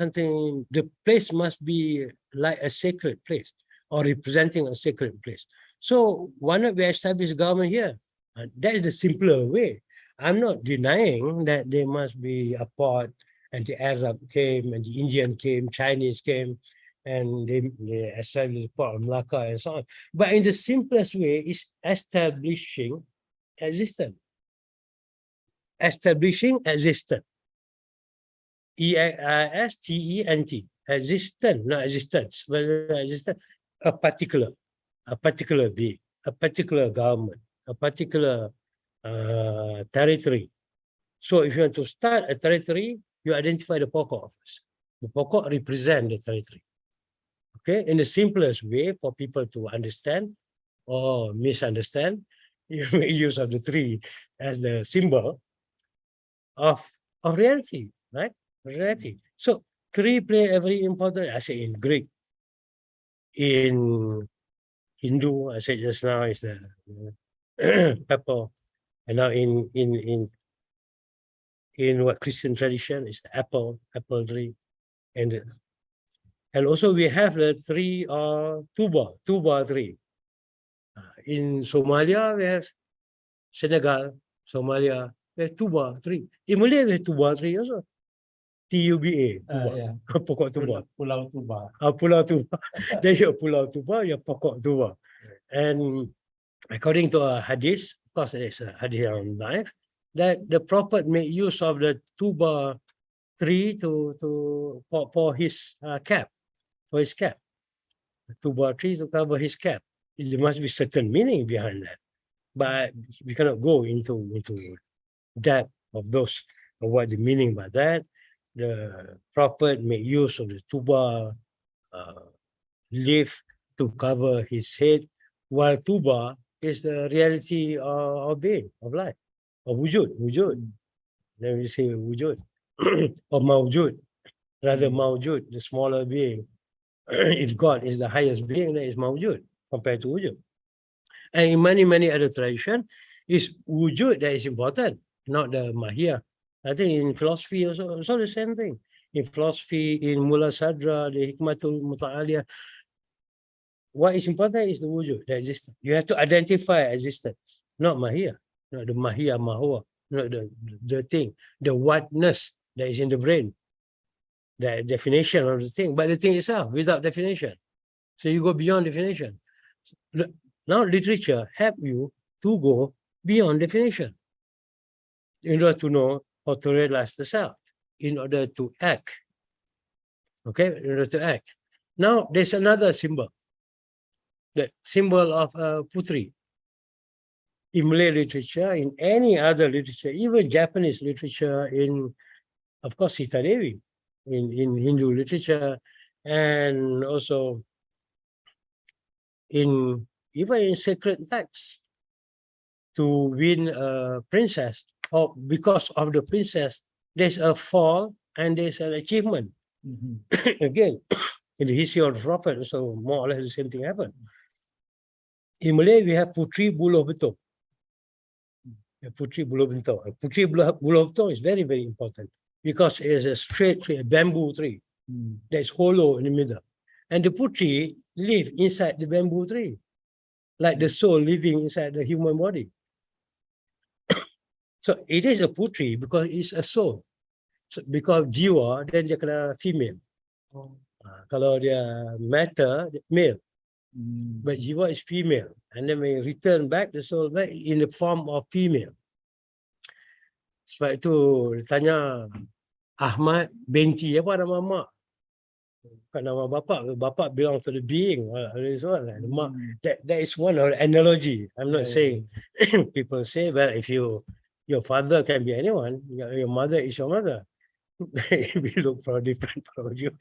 the place must be like a sacred place or representing a sacred place. So why not we establish government here? That is the simpler way. I'm not denying that there must be a port, and the Arab came, and the Indian came, Chinese came, and they established the port of Melaka and so on. But in the simplest way is establishing existence. Establishing existence. E-I-S-T-E-N-T. Existence, not existence, but existence. A particular being, a particular government, a particular territory. So if you want to start a territory, you identify the pokok first. The pokok represents the territory. Okay, in the simplest way for people to understand or misunderstand, you make use of the tree as the symbol of reality, right? Reality. So three play a very important, I say in Greek, in Hindu, I said just now is the apple, and now in what Christian tradition is the apple tree, and also we have the three tuba tree. In Somalia we have Senegal, Somalia we have tuba tree. In Malay we have tuba tree also. TUBA, tuba. Yeah. Pokok tuba. Pulau Tuba. Pulau tuba. There you pulau tuba, you pokok tuba. And according to a hadith, of course there's a hadith on life, that the Prophet made use of the tuba tree for his cap, for his cap. The tuba tree to cover his cap. There must be certain meaning behind that. But we cannot go into depth of those, of what the meaning by that. The Prophet made use of the tuba leaf to cover his head, while tuba is the reality of being, of life, of wujud. Then we say wujud, or mawjud, rather mawjud, the smaller being. If God is the highest being, that is mawjud compared to wujud. And in many other traditions, it's wujud that is important, not the mahiyah. I think in philosophy also the same thing. In philosophy, in Mula Sadra, the Hikmatul Muta'aliyah, what is important is the wujud, the existence. You have to identify existence, not mahiyah, not the mahiyah mahwa, not the thing, the whatness that is in the brain, the definition of the thing, but the thing itself without definition. So you go beyond definition. Now literature help you to go beyond definition in order to know how to realize the self, in order to act. Okay, in order to act. Now there's another symbol, the symbol of putri. In Malay literature, in any other literature, even Japanese literature, in, of course, Sita Devi, in Hindu literature, and also even in sacred texts, to win a princess, or because of the princess, there's a fall and there's an achievement. Again, in the history of the Prophet, so more or less the same thing happened. In Malay, we have Putri Buluh Betul. Putri Buluh Betul. Putri Buluh Betul is very, very important because it is a straight tree, a bamboo tree that's hollow in the middle. And the Putri live inside the bamboo tree, like the soul living inside the human body. So it is a Putri because it's a soul. So because jiwa, then dia kena female. Kalau dia matter, male. But jiwa is female. And then when return back, the soul back in the form of female. Sebab itu ditanya Ahmad binti apa nama mak? Bukan nama bapa. Bapa belong to the being. That is one analogy. I'm not saying people say, well, if your father can be anyone, your mother is your mother. We look for a different point of view.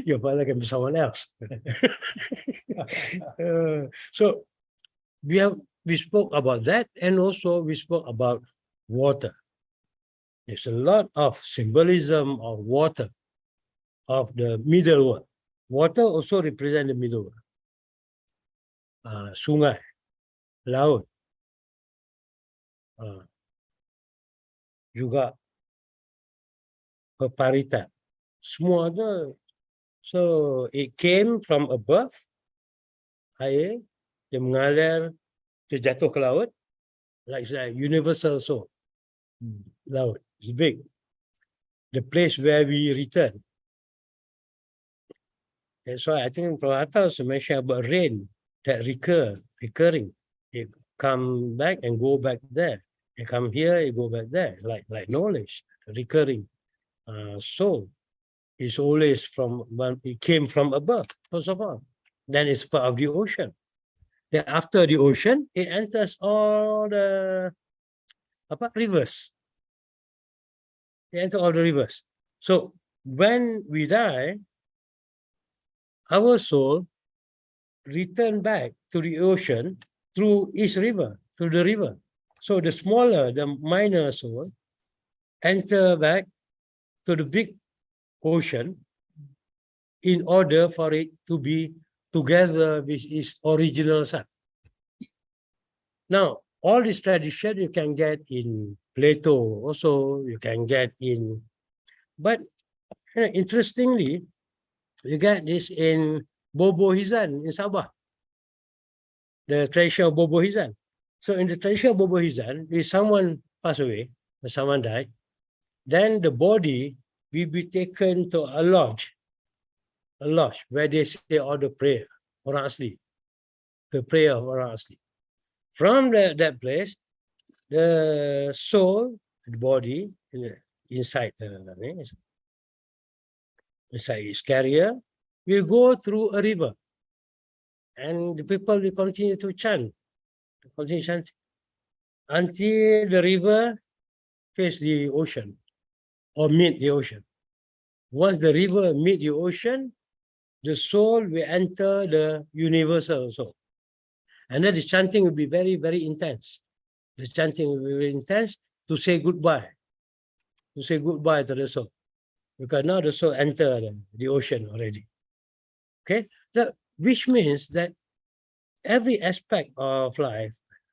Your father can be someone else. So we spoke about that, and also we spoke about water. There's a lot of symbolism of water, of the middle world. Water also represents the middle world. Sungai, laut, juga peparitan. Semua ada. So it came from above, air, dia mengalir, dia jatuh ke laut, like it's a universal soul. Laut is big. The place where we return. That's why I think Prof also mentioned about rain that recurring. It come back and go back there. It come here, it go back there, like knowledge, recurring. Soul is always it came from above, first of all. Then it's part of the ocean. Then after the ocean, it enters all the rivers. It enters all the rivers. So when we die, our soul return back to the ocean through each river, through the river. So the smaller, the minor soul enter back to the big ocean in order for it to be together with its original self. Now, all this tradition you can get in Plato, also you can get in, but interestingly, you get this in Bobo Hizan in Sabah, the tradition of Bobo Hizan. So in the tradition of Bobo Hizan, if someone passed away, or someone died, then the body will be taken to a lodge where they say all the prayer, orang asli, the prayer of orang asli. From that place, the soul, the body, inside its carrier, will go through a river. And the people will continue to chant, until the river face the ocean or meet the ocean. Once the river meet the ocean, the soul will enter the universal soul. And then the chanting will be very, very intense. The chanting will be very intense to say goodbye. To say goodbye to the soul. Because now the soul entered the ocean already. Okay? Which means that every aspect of life,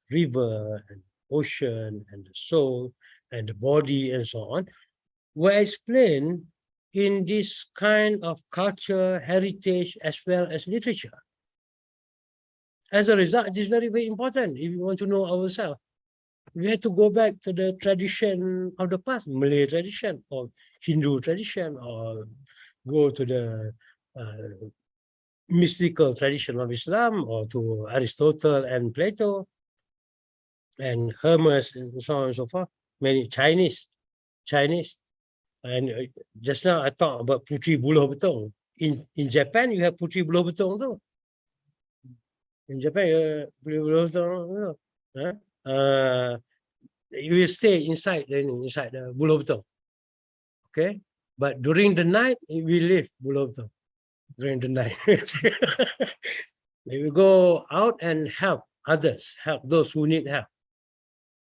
river and ocean and the soul and the body and so on, were explained in this kind of culture, heritage, as well as literature. As a result, it is very, very important if you want to know ourselves. We have to go back to the tradition of the past, Malay tradition or Hindu tradition, or go to the mystical tradition of Islam, or to Aristotle and Plato and Hermes and so on and so forth. Many Chinese. And just now I talked about Putri Buluh Betong. In Japan, you have Putri Buluh Betong too. In Japan, Putri Buluh Betong. You will stay inside the Buluh Betong. Okay? But during the night, we leave Buluh Betong. During the night. We go out and help others, help those who need help.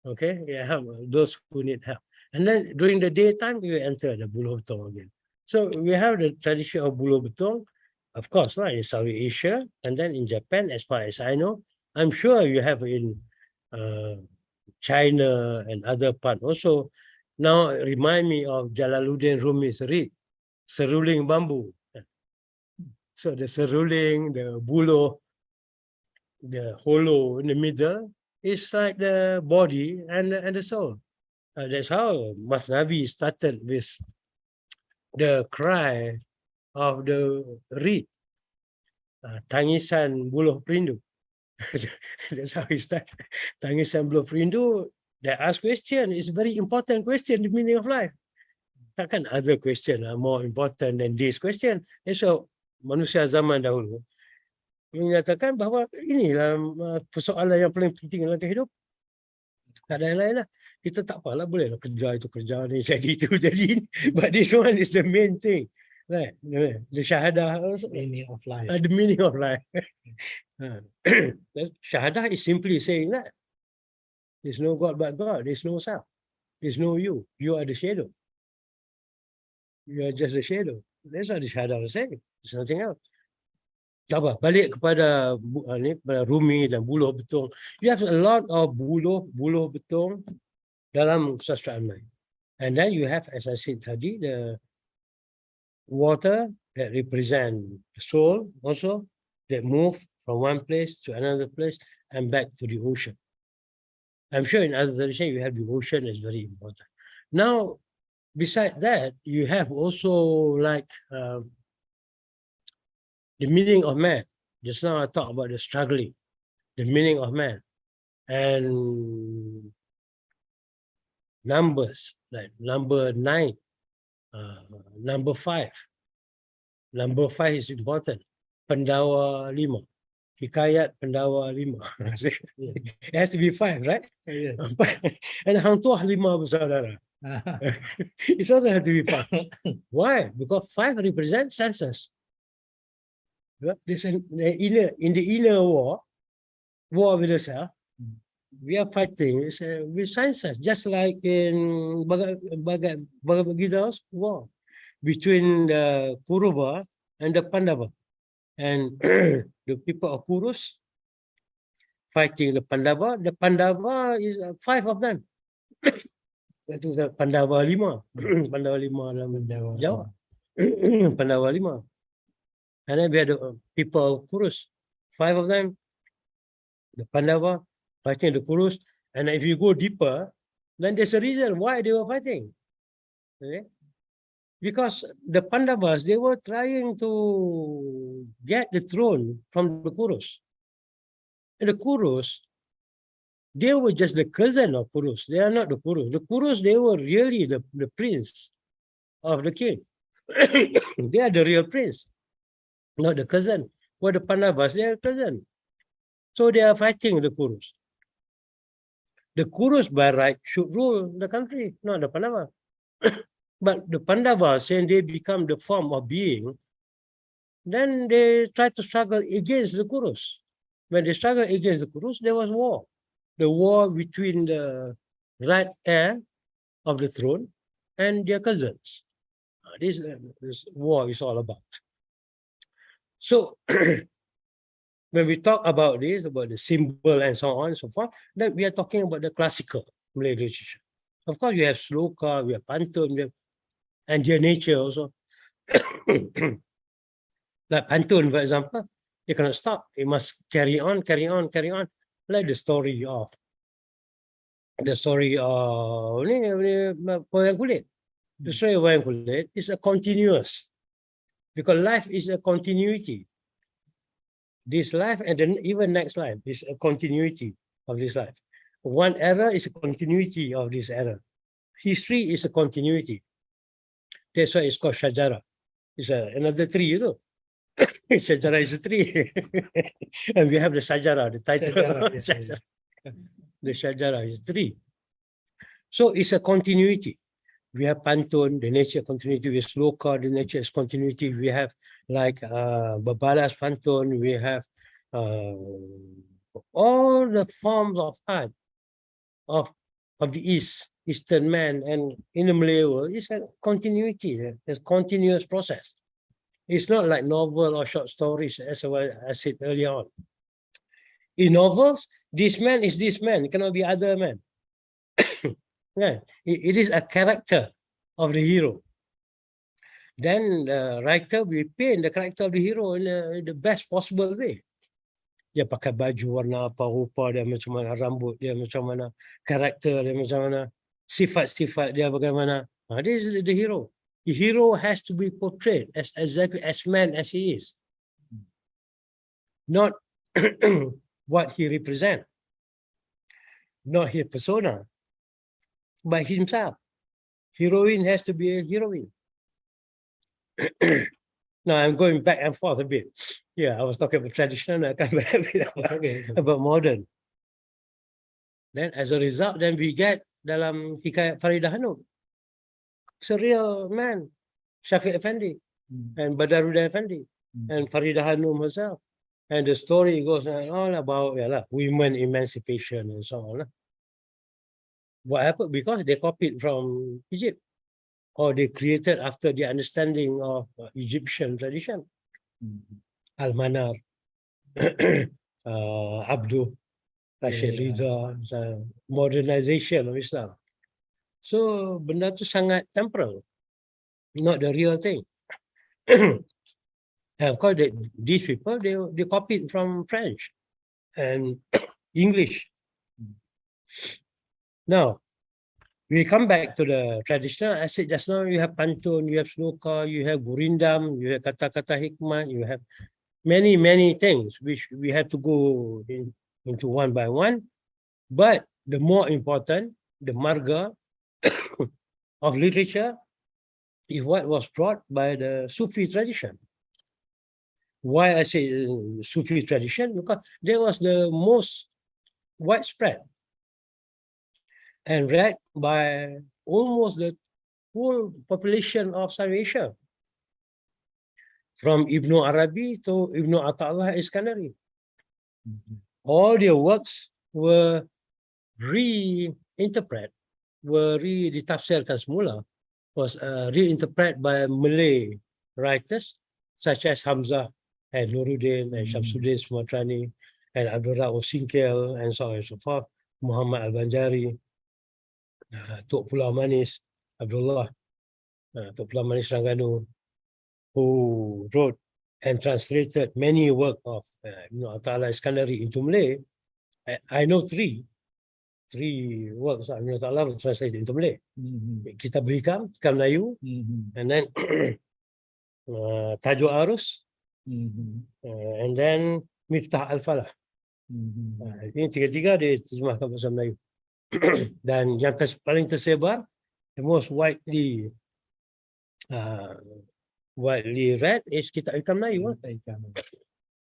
Okay? Yeah, help those who need help. And then during the daytime, we will enter the Buluh Betong again. So we have the tradition of Buluh Betong, of course, right, in South Asia, and then in Japan, as far as I know. I'm sure you have in China and other parts also. Now remind me of Jalaluddin Rumi's read, Seruling Bambu. So the seruling, the buluh, the hollow in the middle is like the body and the soul. That's how Mas Nabi started with the cry of the reed, Tangisan Buluh Perindu. That's how he started. Tangisan Buluh Perindu, they ask question, it's a very important question, the meaning of life. Takkan other question are more important than this question. And so manusia zaman dahulu menyatakan bahawa inilah persoalan yang paling penting dalam hidup. Tak ada yang lain lah. Kita tak apalah, boleh lah kerja itu kerja ni, jadi itu jadi ini. But this one is the main thing. Right? The shahadah also. Meaning of life. The meaning of life. Shahadah is simply saying that. There's no God but God. There's no self. There's no you. You are the shadow. You are just the shadow. That's what the shahadah is saying. There's nothing else. Tak apa, balik kepada Rumi dan Buluh Betong. You have a lot of Buluh Betong dalam kesastraan Melayu. And then you have, as I said tadi, the water that represent the soul also, that move from one place to another place and back to the ocean. I'm sure in other traditions you have the ocean is very important. Now, beside that, you have also like the meaning of man. Just now I talked about the struggling, the meaning of man. And numbers, like number 9, number 5. Number 5 is important. Pendawa 5. Hikayat Pendawa 5. It has to be 5, right? Yeah. And Hang Tuah 5 bersaudara. It also has to be 5. Why? Because 5 represents senses. In the inner war with the self, we are fighting with sciences, just like in Bhagavad Gita's war between the Kurava and the Pandava. And the people of Kurus fighting the Pandava. The Pandava is 5 of them. Itu Pandava 5. Pandava 5 dalam Jawa. Pandava 5. And then we had the people of Kurus, 5 of them. The Pandava fighting the Kurus. And if you go deeper, then there's a reason why they were fighting. Okay? Because the Pandavas, they were trying to get the throne from the Kurus. And the Kurus, they were just the cousin of Kurus. They are not the Kurus. The Kurus, they were really the prince of the king. They are the real prince, not the cousin. For the Pandavas, they are cousin. So they are fighting the Kurus. The Kurus by right should rule the country, not the Pandava. But the Pandavas, when they become the form of being, then they try to struggle against the Kurus. When they struggle against the Kurus, there was war. The war between the right heir of the throne and their cousins. This war is all about. So when we talk about this, about the symbol and so on and so forth, then we are talking about the classical Malay literature. Of course, you have sloka, we have pantun, and their nature also. Like pantun, for example, you cannot stop. It must carry on, carry on, carry on. Like the story of wayang kulit. The story of wayang kulit is a continuous, because life is a continuity. This life and then even next life is a continuity of this life. One era is a continuity of this era. History is a continuity. That's why it's called shajara. It's another tree, you know. Shajara is a tree. And we have the sajara, the title. Shajara. The shajara is a tree. So it's a continuity. We have pantun, the nature continuity. We have sloka, the nature is continuity. We have like babalas pantun. We have all the forms of art of the Eastern man, and in the Malay world, it's a continuity. It's a continuous process. It's not like novel or short stories, as I said earlier on. In novels, this man is this man. It cannot be other man. Yeah. It is a character of the hero. Then the writer will paint the character of the hero in the best possible way. Dia pakai baju warna apa, rupa dia macam mana, rambut dia macam mana, karakter dia macam mana, sifat-sifat dia bagaimana. This is the hero. The hero has to be portrayed as exactly as man as he is. Not what he represents. Not his persona, but himself. Heroine has to be a heroine. Now I'm going back and forth a bit. Yeah, I was talking about traditional, I come back a bit about modern. Then as a result, then we get dalam hikayat Faridah Hanum. It's a real man, Shafiq Effendi and Baharuddin Effendi and Faridah Hanum herself. And the story goes all about women emancipation and so on. What happened? Because they copied from Egypt, or they created after the understanding of Egyptian tradition. Al-Manar, Abdul, Rashid Ridha, modernization of Islam. So benda tu sangat temporal, not the real thing. And of course, these people, they copied from French and English. Now, we come back to the traditional. I said just now, you have pantun, you have sloka, you have gurindam, you have kata-kata hikmat, you have many, many things which we have to go into one by one. But the more important, the marga of literature is what was brought by the Sufi tradition. Why I say Sufi tradition? Because that was the most widespread and read by almost the whole population of South Asia, from Ibn Arabi to Ibn Ata'Allah Iskandari. All their works were ditafsirkan semula, was reinterpreted by Malay writers such as Hamzah and Nuruddin and Shamsuddin Sumatrani and Abdul Rauf Singkel and so on and so forth, Muhammad Al-Banjari, Tok Pulau Manis, Abdullah, Tok Pulau Manis Rangganu, who wrote and translated many works of Ibn Ata'ala Iskandari into Malay. I know three works of Ibn Ata'ala were translated into Malay. Kitab Hikam Melayu, and then Tajul Arus, and then Miftah Al-Falah. Ini tiga-tiga diterjemahkan bahasa Melayu. Dan yang paling tersebar, the most widely read is Kitab Hikam Melayu.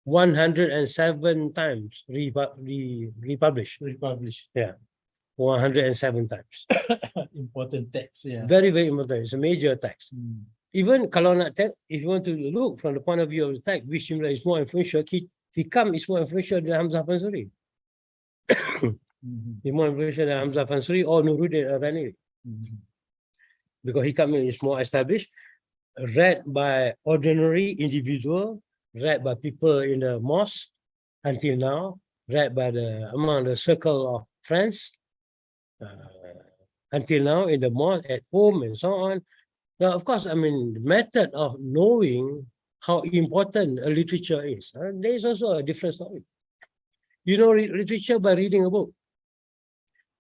107 times republished. Yeah, 107 times. Important text, yeah. Very, very important. It's a major text. Even kalau nak if you want to look from the point of view of the text, which is more influential, Hikam is more influential than Hamzah Fansuri. He's more influential than Hamzah Fansuri or Nuruddin Al-Rani. Because Hikam is more established, read by ordinary individual, read by people in the mosque until now, read by among the circle of friends until now in the mosque, at home, and so on. Now, of course, I mean, the method of knowing how important a literature is, there is also a different story. You know literature by reading a book,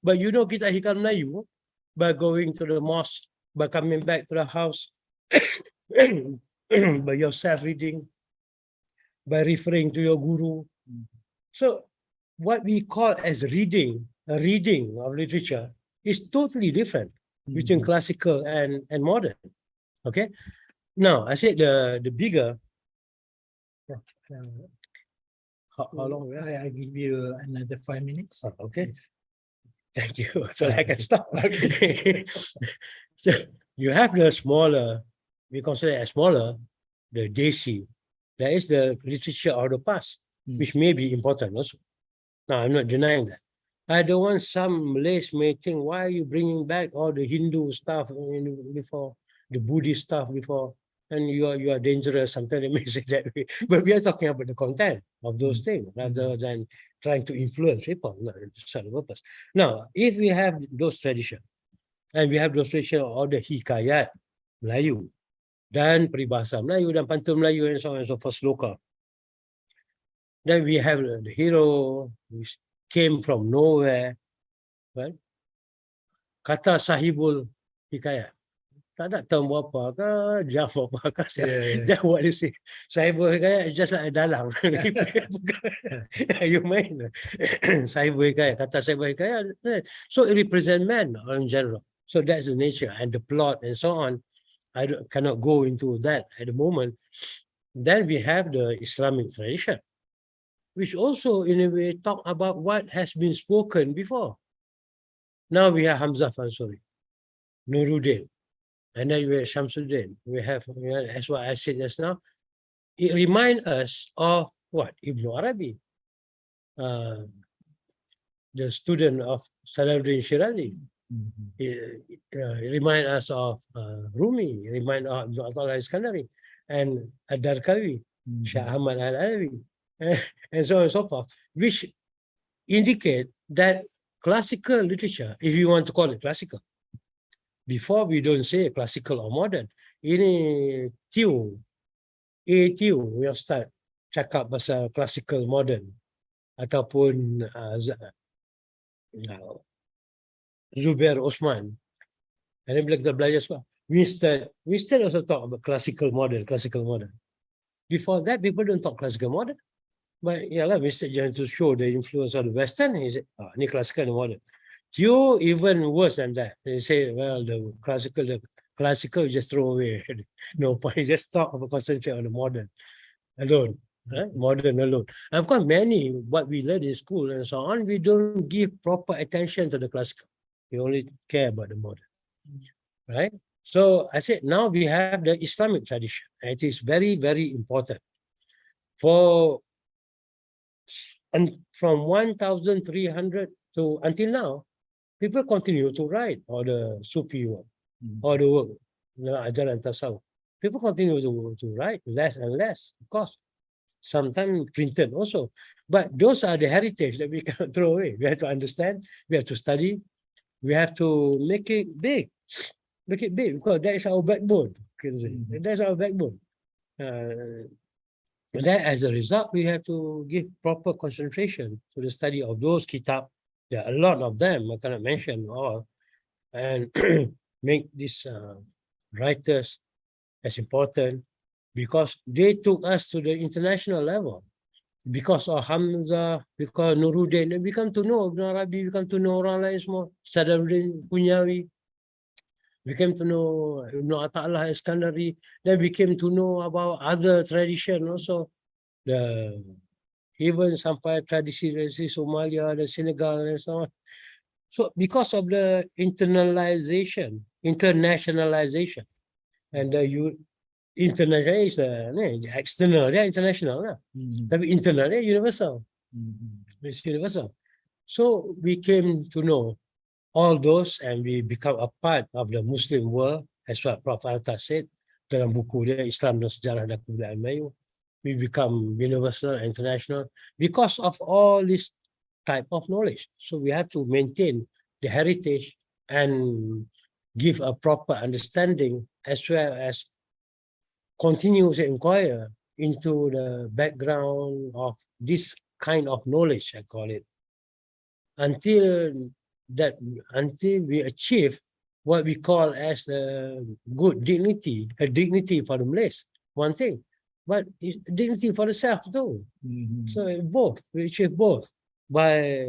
but you know Kitab Hikam Melayu by going to the mosque, by coming back to the house, by yourself reading, by referring to your guru. So what we call as reading, a reading of literature, is totally different between classical and modern. Okay. Now I said the bigger. How long? I give you another 5 minutes. Okay. Thank you. So I can stop. Okay. So you have the smaller, we consider as smaller, the Desi. There is the literature of the past, which may be important also. Now, I'm not denying that. I don't want some Malays may think, why are you bringing back all the Hindu stuff before, the Buddhist stuff before, and you are dangerous. Sometimes they may say that way. But we are talking about the content of those things rather than trying to influence people. No, it's not the purpose. Now, if we have those traditions, and we have those traditions of the hikayat Melayu, dan peribahasa Melayu, dan pantun Melayu, and so on and so forth, local. Then we have the hero which came from nowhere, right? Kata sahibul hikayat. Tak ada term apa ke, Jafar apa ke, just what they say. Sahibul hikayat just like a dalang. You mean? Sahibul hikayat, kata sahibul hikayat. So it represents men in general. So that's the nature and the plot and so on. I cannot go into that at the moment. Then we have the Islamic tradition, which also in a way talk about what has been spoken before. Now we have Hamzah Fansuri, Nuruddin, and then we have Shamsuddin. We have, as what I said just now, it reminds us of what? Ibn Arabi, the student of Salahuddin Shirazi. It reminds us of Rumi, it reminds us of Ibn Ata'ala Iskandari, and Ad-Darkawi, Shah Ahmad Al-Alawi, and so on and so forth, which indicate that classical literature, if you want to call it classical, before we don't say classical or modern, ini tiu, we start cakap pasal classical modern, ataupun Zubair Osman. And then bila kita belajar semua, we still also talk about classical modern. Before that, people don't talk classical modern. But yeah, Mr. Jan to show the influence of the Western, he said, ni classical and modern. Theo even worse than that. They say, well, the classical just throw away. No point, just talk about concentrate on the modern alone. Modern alone. And of course, many what we learn in school and so on, we don't give proper attention to the classical. We only care about the modern. Right? So I said, now we have the Islamic tradition. It is very, very important. And from 1,300 So until now, people continue to write all the Sufi work, all the work, ajaran tasawwuf. People continue to write less and less, of course. Sometimes printed also. But those are the heritage that we cannot throw away. We have to understand, we have to study, we have to make it big. Make it big because that is our backbone. That's our backbone. And then as a result, we have to give proper concentration to the study of those kitab. There are a lot of them, I cannot mention all, and make these writers as important because they took us to the international level. Because of Hamzah, because Nuruddin, we come to know Ibn Arabi, we come to know orang lain semua, Sadruddin Punjabi, we came to know Ibn Ata'Allah Iskandari, then we came to know about other tradition also, even sampai tradisi Somalia, the Senegal and so on. So because of the internationalization, and the international is external, dia international lah. Tapi internal dia universal. It's universal. So we came to know all those and we become a part of the Muslim world, as what Prof said dalam buku dia Islam dan Sejarah dan Kebudayaan Melayu. We become universal, international because of all this type of knowledge. So we have to maintain the heritage and give a proper understanding as well as continue to inquire into the background of this kind of knowledge, I call it, until we achieve what we call as a good dignity, a dignity for the Malays, one thing, but it's dignity for the self too. So both, we achieve both by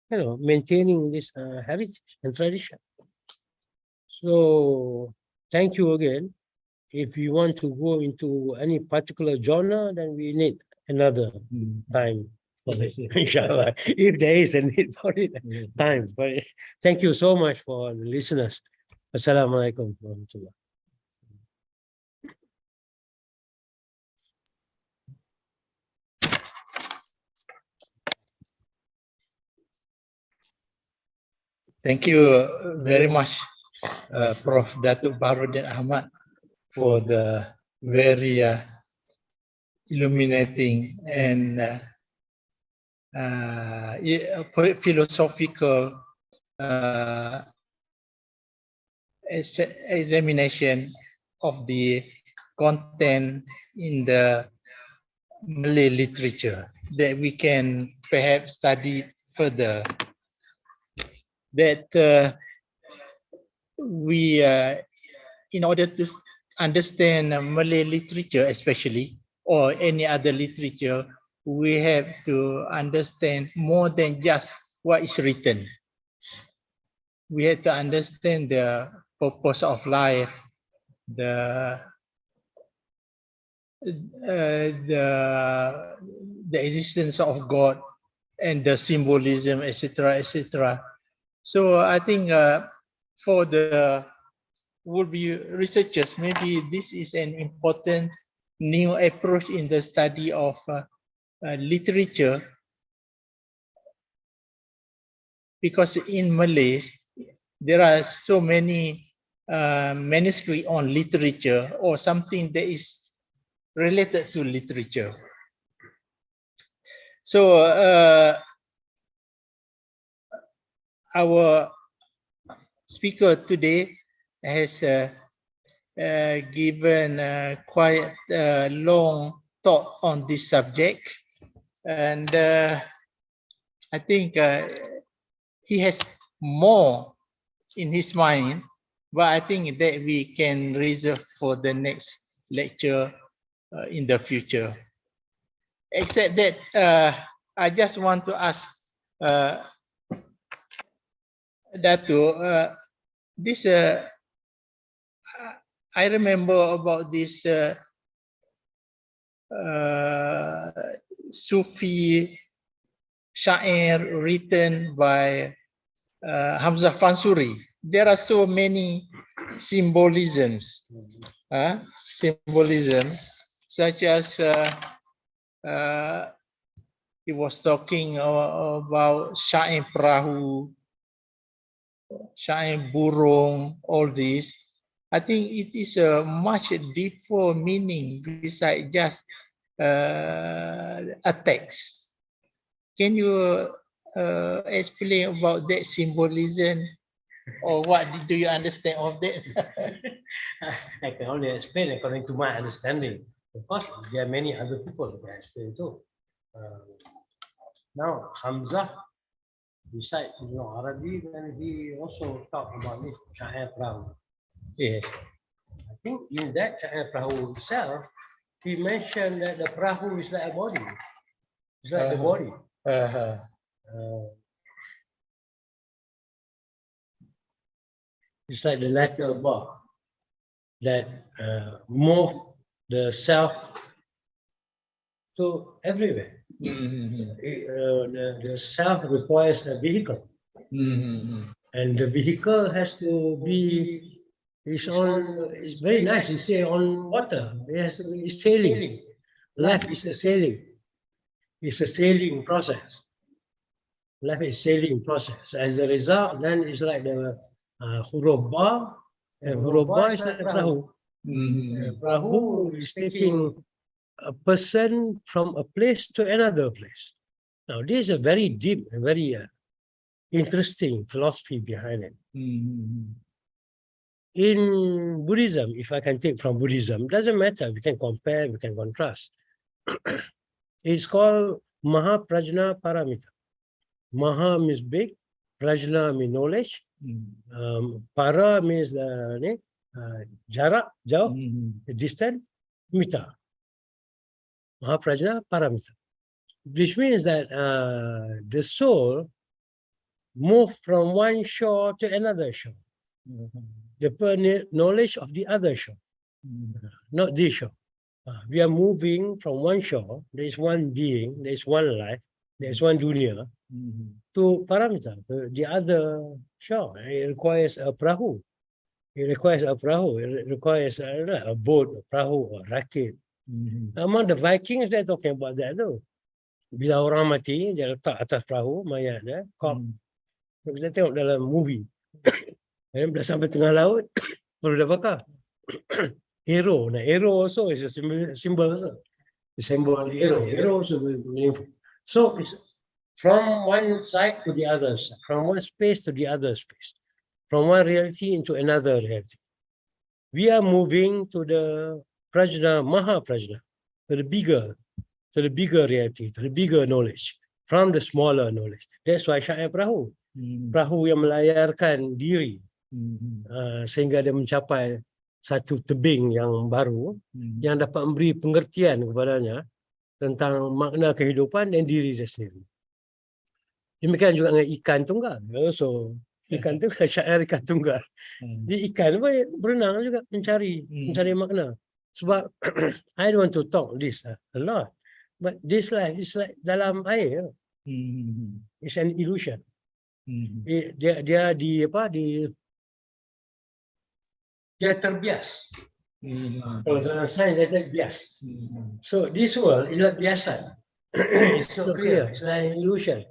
maintaining this heritage and tradition. So thank you again. If you want to go into any particular genre, then we need another time for this, inshallah. If there is a need for it, time. But thank you so much for the listeners. Assalamualaikum warahmatullahi. Thank you very much, Prof. Dato Baharuddin Ahmad, for the very illuminating and philosophical examination of the content in the Malay literature that we can perhaps study further. That we, in order to understand Malay literature especially, or any other literature, we have to understand more than just what is written. We have to understand the purpose of life, the existence of God, and the symbolism, etc., etc. So I think for the would-be researchers, maybe this is an important new approach in the study of literature, because in Malay there are so many manuscripts on literature or something that is related to literature. So our speaker today has given quite a long thought on this subject, and I think he has more in his mind, but I think that we can reserve for the next lecture in the future. Except that I just want to ask Dato, this I remember about this Sufi Syair written by Hamzah Fansuri. There are so many symbolisms, such as he was talking about Syair Perahu, Syair Burung, all this. I think it is a much deeper meaning besides just a text. Can you explain about that symbolism, or what do you understand of that? I can only explain according to my understanding. Of course, there are many other people who can explain too. Now, Hamzah, besides Arabic, then he also talked about this Syair Perahu. Yeah. I think in that Syair Perahu itself, he mentioned that the Perahu is like a body. It's like the body. It's like the letter bar that move the self to everywhere. The self requires a vehicle, and the vehicle has to be it's very nice. You say on water. It's sailing. Life is a sailing. It's a sailing process. Life is sailing process. As a result, then it's like the huruf ba, and huruf ba is like perahu. Perahu is taking a person from a place to another place. Now, this is a very deep and very interesting philosophy behind it. In Buddhism, if I can take from Buddhism, doesn't matter. We can compare, we can contrast. It's called Mahaprajna Paramita. Maha means big, Prajna means knowledge, Para means jarak, jauh, distant, mita. Mahaprajna Paramita. Which means that the soul moves from one shore to another shore. The knowledge of the other shore, not this shore. We are moving from one shore, there is one being, there is one life, there is one dunya, to Paramita, to the other shore. It requires a perahu. It requires a perahu. It requires a boat, a perahu, or rakit. Among the Vikings, they're talking about that though. Bila orang mati, dia letak atas perahu, mayat dia, kita tengok dalam movie. Dan bila sampai tengah laut, baru dah bakar. Arrow. Now, arrow also is a symbol also. The symbol of the arrow. Arrow also meaningful. So it's from one side to the other side, from one space to the other space, from one reality into another reality. We are moving to the Prajna, Mahaprajna, to the bigger reality, to the bigger knowledge, from the smaller knowledge. That's why Syair Perahu. Perahu yang melayarkan diri sehingga dia mencapai satu tebing yang baru yang dapat memberi pengertian kepadanya tentang makna kehidupan dan diri dia sendiri. Demikian juga dengan ikan tunggal. So, ikan tu syair ikan tunggal. Di ikan pun berenang juga mencari makna. Sebab I don't want to talk this a lot, but this life is like dalam air. It's an illusion. Dia terbias. Kalau dalam sains dia terbias. So this world is not biasa. It's so clear. It's like an illusion.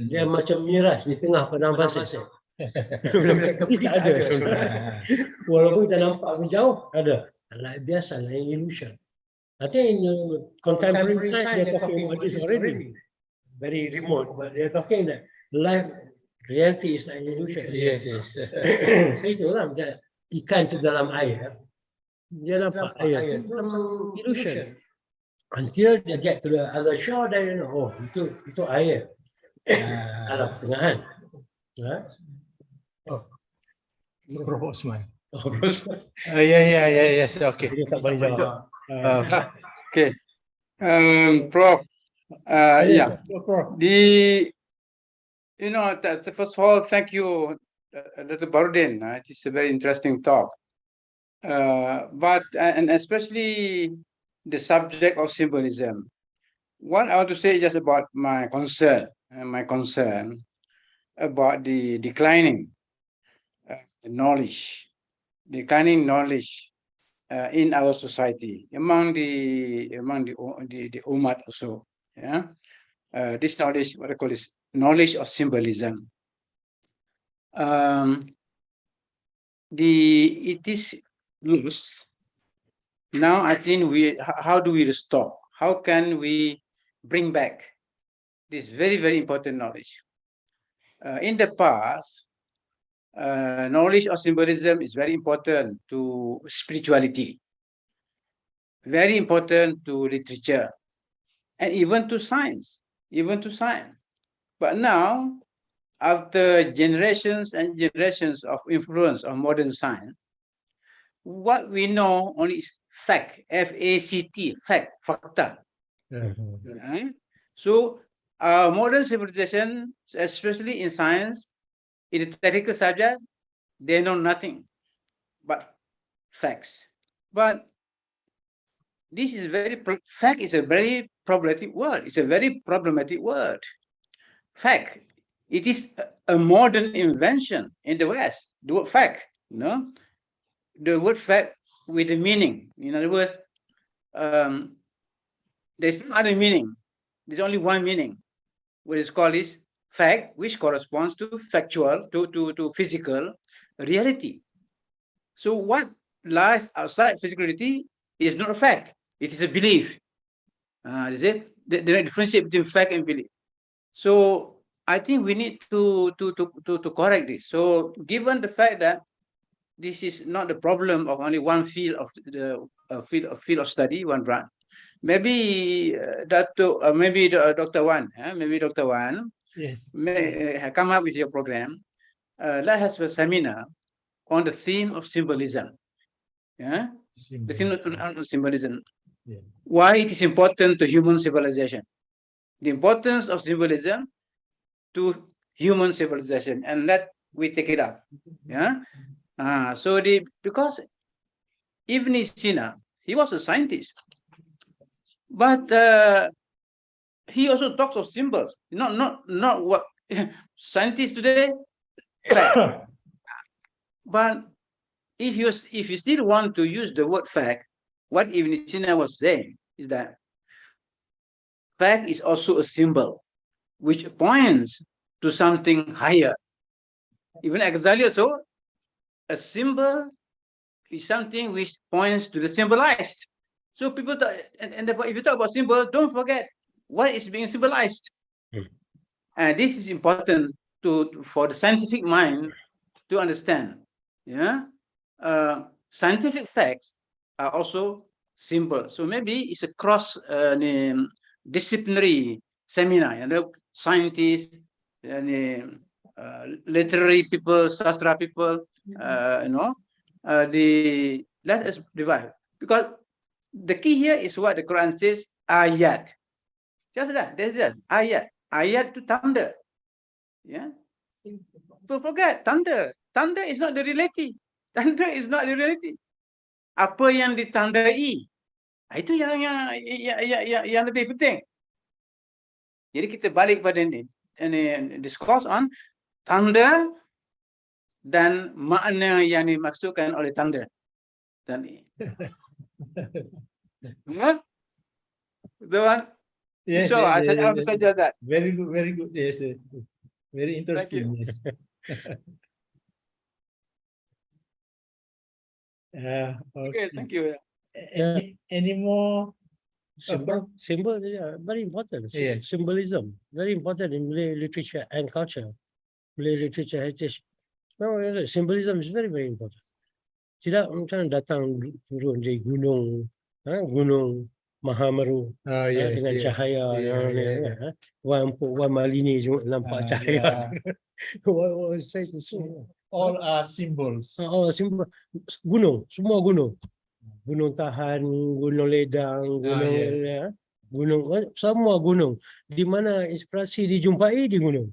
Dia macam miras di tengah padang pasir. Tidak ada sebenarnya. Walaupun kita nampak jauh, ada. Like biasa, like an illusion. I think in contemporary science they're talking about this already. Very remote, but they're talking that life reality is like an illusion. Yes. So itulah macam ikan tu dalam air. Dia nampak air tu dalam illusion. Until they get to the other shore, then you know, itu air. Alam pertengahan. Prof Osman. Yes. Okay. Dia tak boleh jawab. Okay. Prof. Yeah. Prof. First of all, thank you, Dato Baharuddin. It is a very interesting talk. But especially the subject of symbolism. What I want to say is just about my concern about the declining knowledge in our society among the umat also. Yeah. this knowledge, what I call this knowledge of symbolism. It is lost. Now I think how do we restore? How can we bring back this very, very important knowledge? In the past, knowledge of symbolism is very important to spirituality, very important to literature, and even to science, But now, after generations and generations of influence of modern science, what we know only is fact, F-A-C-T, fact, fakta. Right? So, modern civilization, especially in science, in the technical subject, they know nothing but facts. But this is fact is a very problematic word. It's a very problematic word. Fact. It is a modern invention in the West. The word fact, the word fact with a meaning. In other words, there's no other meaning. There's only one meaning. What is called is fact, which corresponds to factual, to physical reality. So what lies outside physicality is not a fact. It is a belief. Is it? The differentiate between fact and belief. So I think we need to correct this. So given the fact that this is not the problem of only one field of the field of study, one branch, maybe Dato, maybe Dr. Wan, maybe Dr. Wan, Yes. may come up with your program. Let us have a seminar on the theme of symbolism. Yeah, the theme of symbolism. Yeah. Why it is important to human civilization? The importance of symbolism to human civilization, and let we take it up. Yeah. So because Ibn Sina, he was a scientist, but he also talks of symbols. Not what scientists today. Fact. But if you still want to use the word fact, what Ibn Sina was saying is that fact is also a symbol which points to something higher. Even Ghazali also, a symbol is something which points to the symbolized. So people and therefore, if you talk about symbol, don't forget what is being symbolized. And this is important for the scientific mind to understand. Yeah, scientific facts are also symbols. So maybe it's a cross disciplinary seminar. Scientists and literary people, sastra people, let us divide, because the key here is what the Quran says, ayat. Just that, there's just ayat to thunder. Yeah, don't forget thunder is not the reality. Thunder is not the reality. Apa yang ditandai, itu yang lebih penting. Jadi kita balik pada ini discourse on thunder dan makna yang dimaksudkan oleh thunder. Dan Yes, so yes, I have to suggest that. very good, very good. Yes, yes. Very interesting. Yes. Okay, thank you. Any more? Symbol, yeah, very important. Yes. Symbolism, very important in Malay literature and culture. Malay literature heritage. No, symbolism is very, very important. Tidak macam datang turun di gunung, gunung Mahameru Yes, dengan yes. cahaya, Yeah. Wan Malini nampak cahaya. What was trying to say? All are symbols. Oh, symbol. Gunung, semua gunung. Gunung Tahan, Gunung Ledang, gunung, semua gunung. Di mana inspirasi dijumpai di gunung.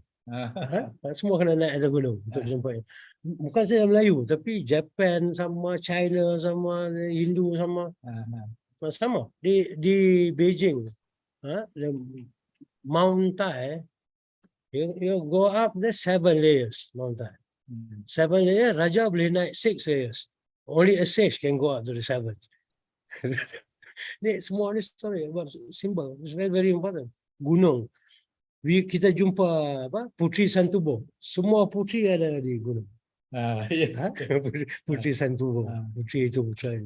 Semua kena naik atas gunung untuk dijumpai. Bukan saja Melayu, tapi Japan sama, China sama, Hindu sama. Sama. Di Beijing, the Mount Tai, you go up, there's 7 layers, Mount Tai. 7 layers, Raja boleh naik 6 layers. Only a sage can go up to the 7th. Ni semua ni story about symbol. It's very, very important. Gunung. kita jumpa apa Putri Santubo. Semua putri ada di gunung. Yeah. Putri Santubo. Ah. Putri itu putra.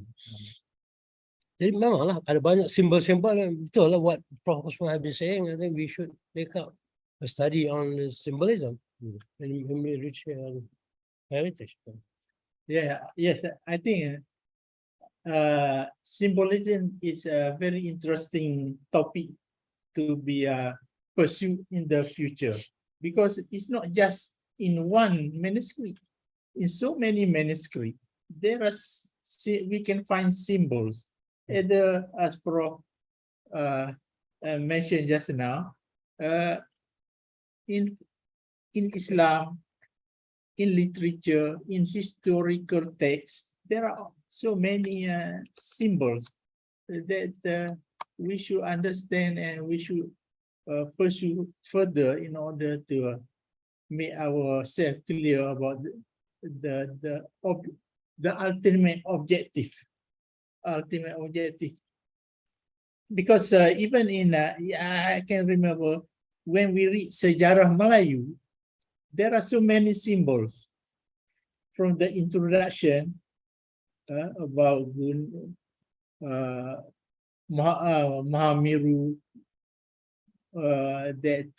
Jadi memanglah ada banyak simbol-simbol yang betul lah what Prof Usman have been saying. I think we should take up a study on symbolism in literature and heritage. Yeah, yes, I think symbolism is a very interesting topic to be pursued in the future, because it's not just in one manuscript. In so many manuscripts, there are we can find symbols, either as Prof mentioned just now, in Islam, in literature, in historical texts, there are so many symbols that we should understand and we should pursue further in order to make ourselves clear about the ultimate objective. Because even in I can remember when we read Sejarah Melayu, there are so many symbols from the introduction about Mahamiru, that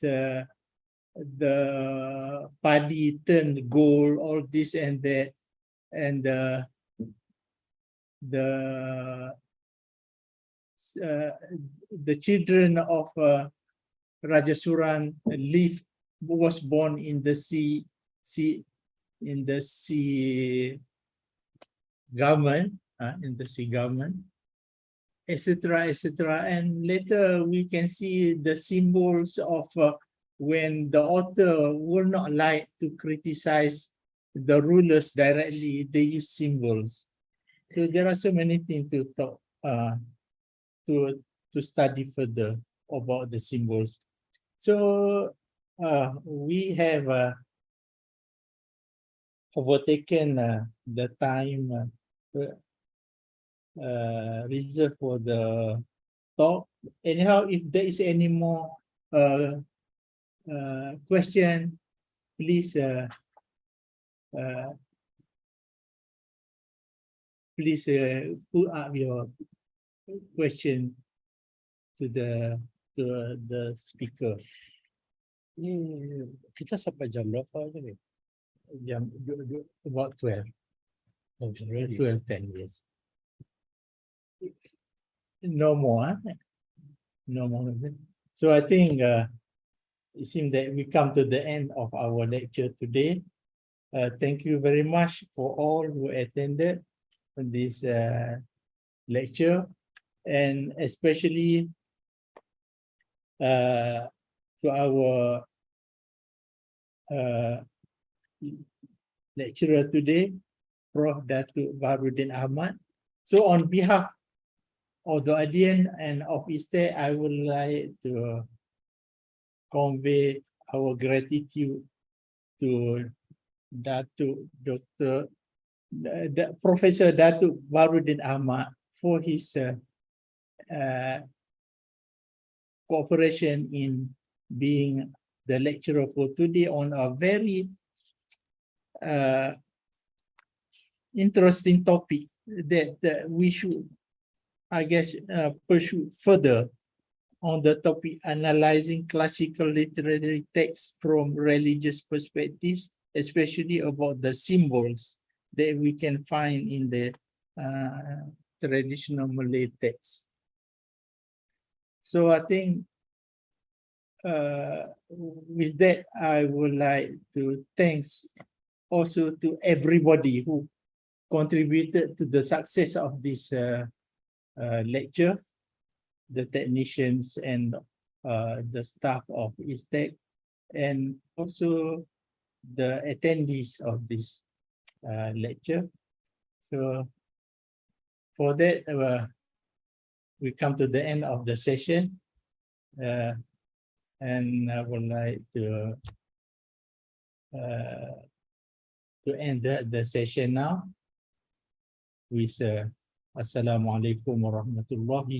the padi turned gold, all this and that, and the children of Raja Suran was born in the sea government, etc., etc. And later we can see the symbols of when the author will not like to criticize the rulers directly, they use symbols. So there are so many things to talk, to study further about the symbols. So we have overtaken the time reserved for the talk. Anyhow, if there is any more question, please put up your question to the speaker. Kita sampai jam berapa tadi? About 12. Oh, it's already. 12:10, yes. No more. No more. So I think it seems that we come to the end of our lecture today. Thank you very much for all who attended this lecture, and especially to our lecturer today, Prof. Dato Baharuddin Ahmad. So on behalf of the audience and of ISTE, I would like to convey our gratitude to Professor Dato Baharuddin Ahmad for his cooperation in being the lecturer for today on a very interesting topic that we should, I guess, pursue further on the topic analyzing classical literary texts from religious perspectives, especially about the symbols that we can find in the traditional Malay texts. So I think with that, I would like to thanks also to everybody who contributed to the success of this lecture, the technicians and the staff of ISTEC, and also the attendees of this lecture. So for that, we come to the end of the session, and I would like to end the session now with Assalamualaikum warahmatullahi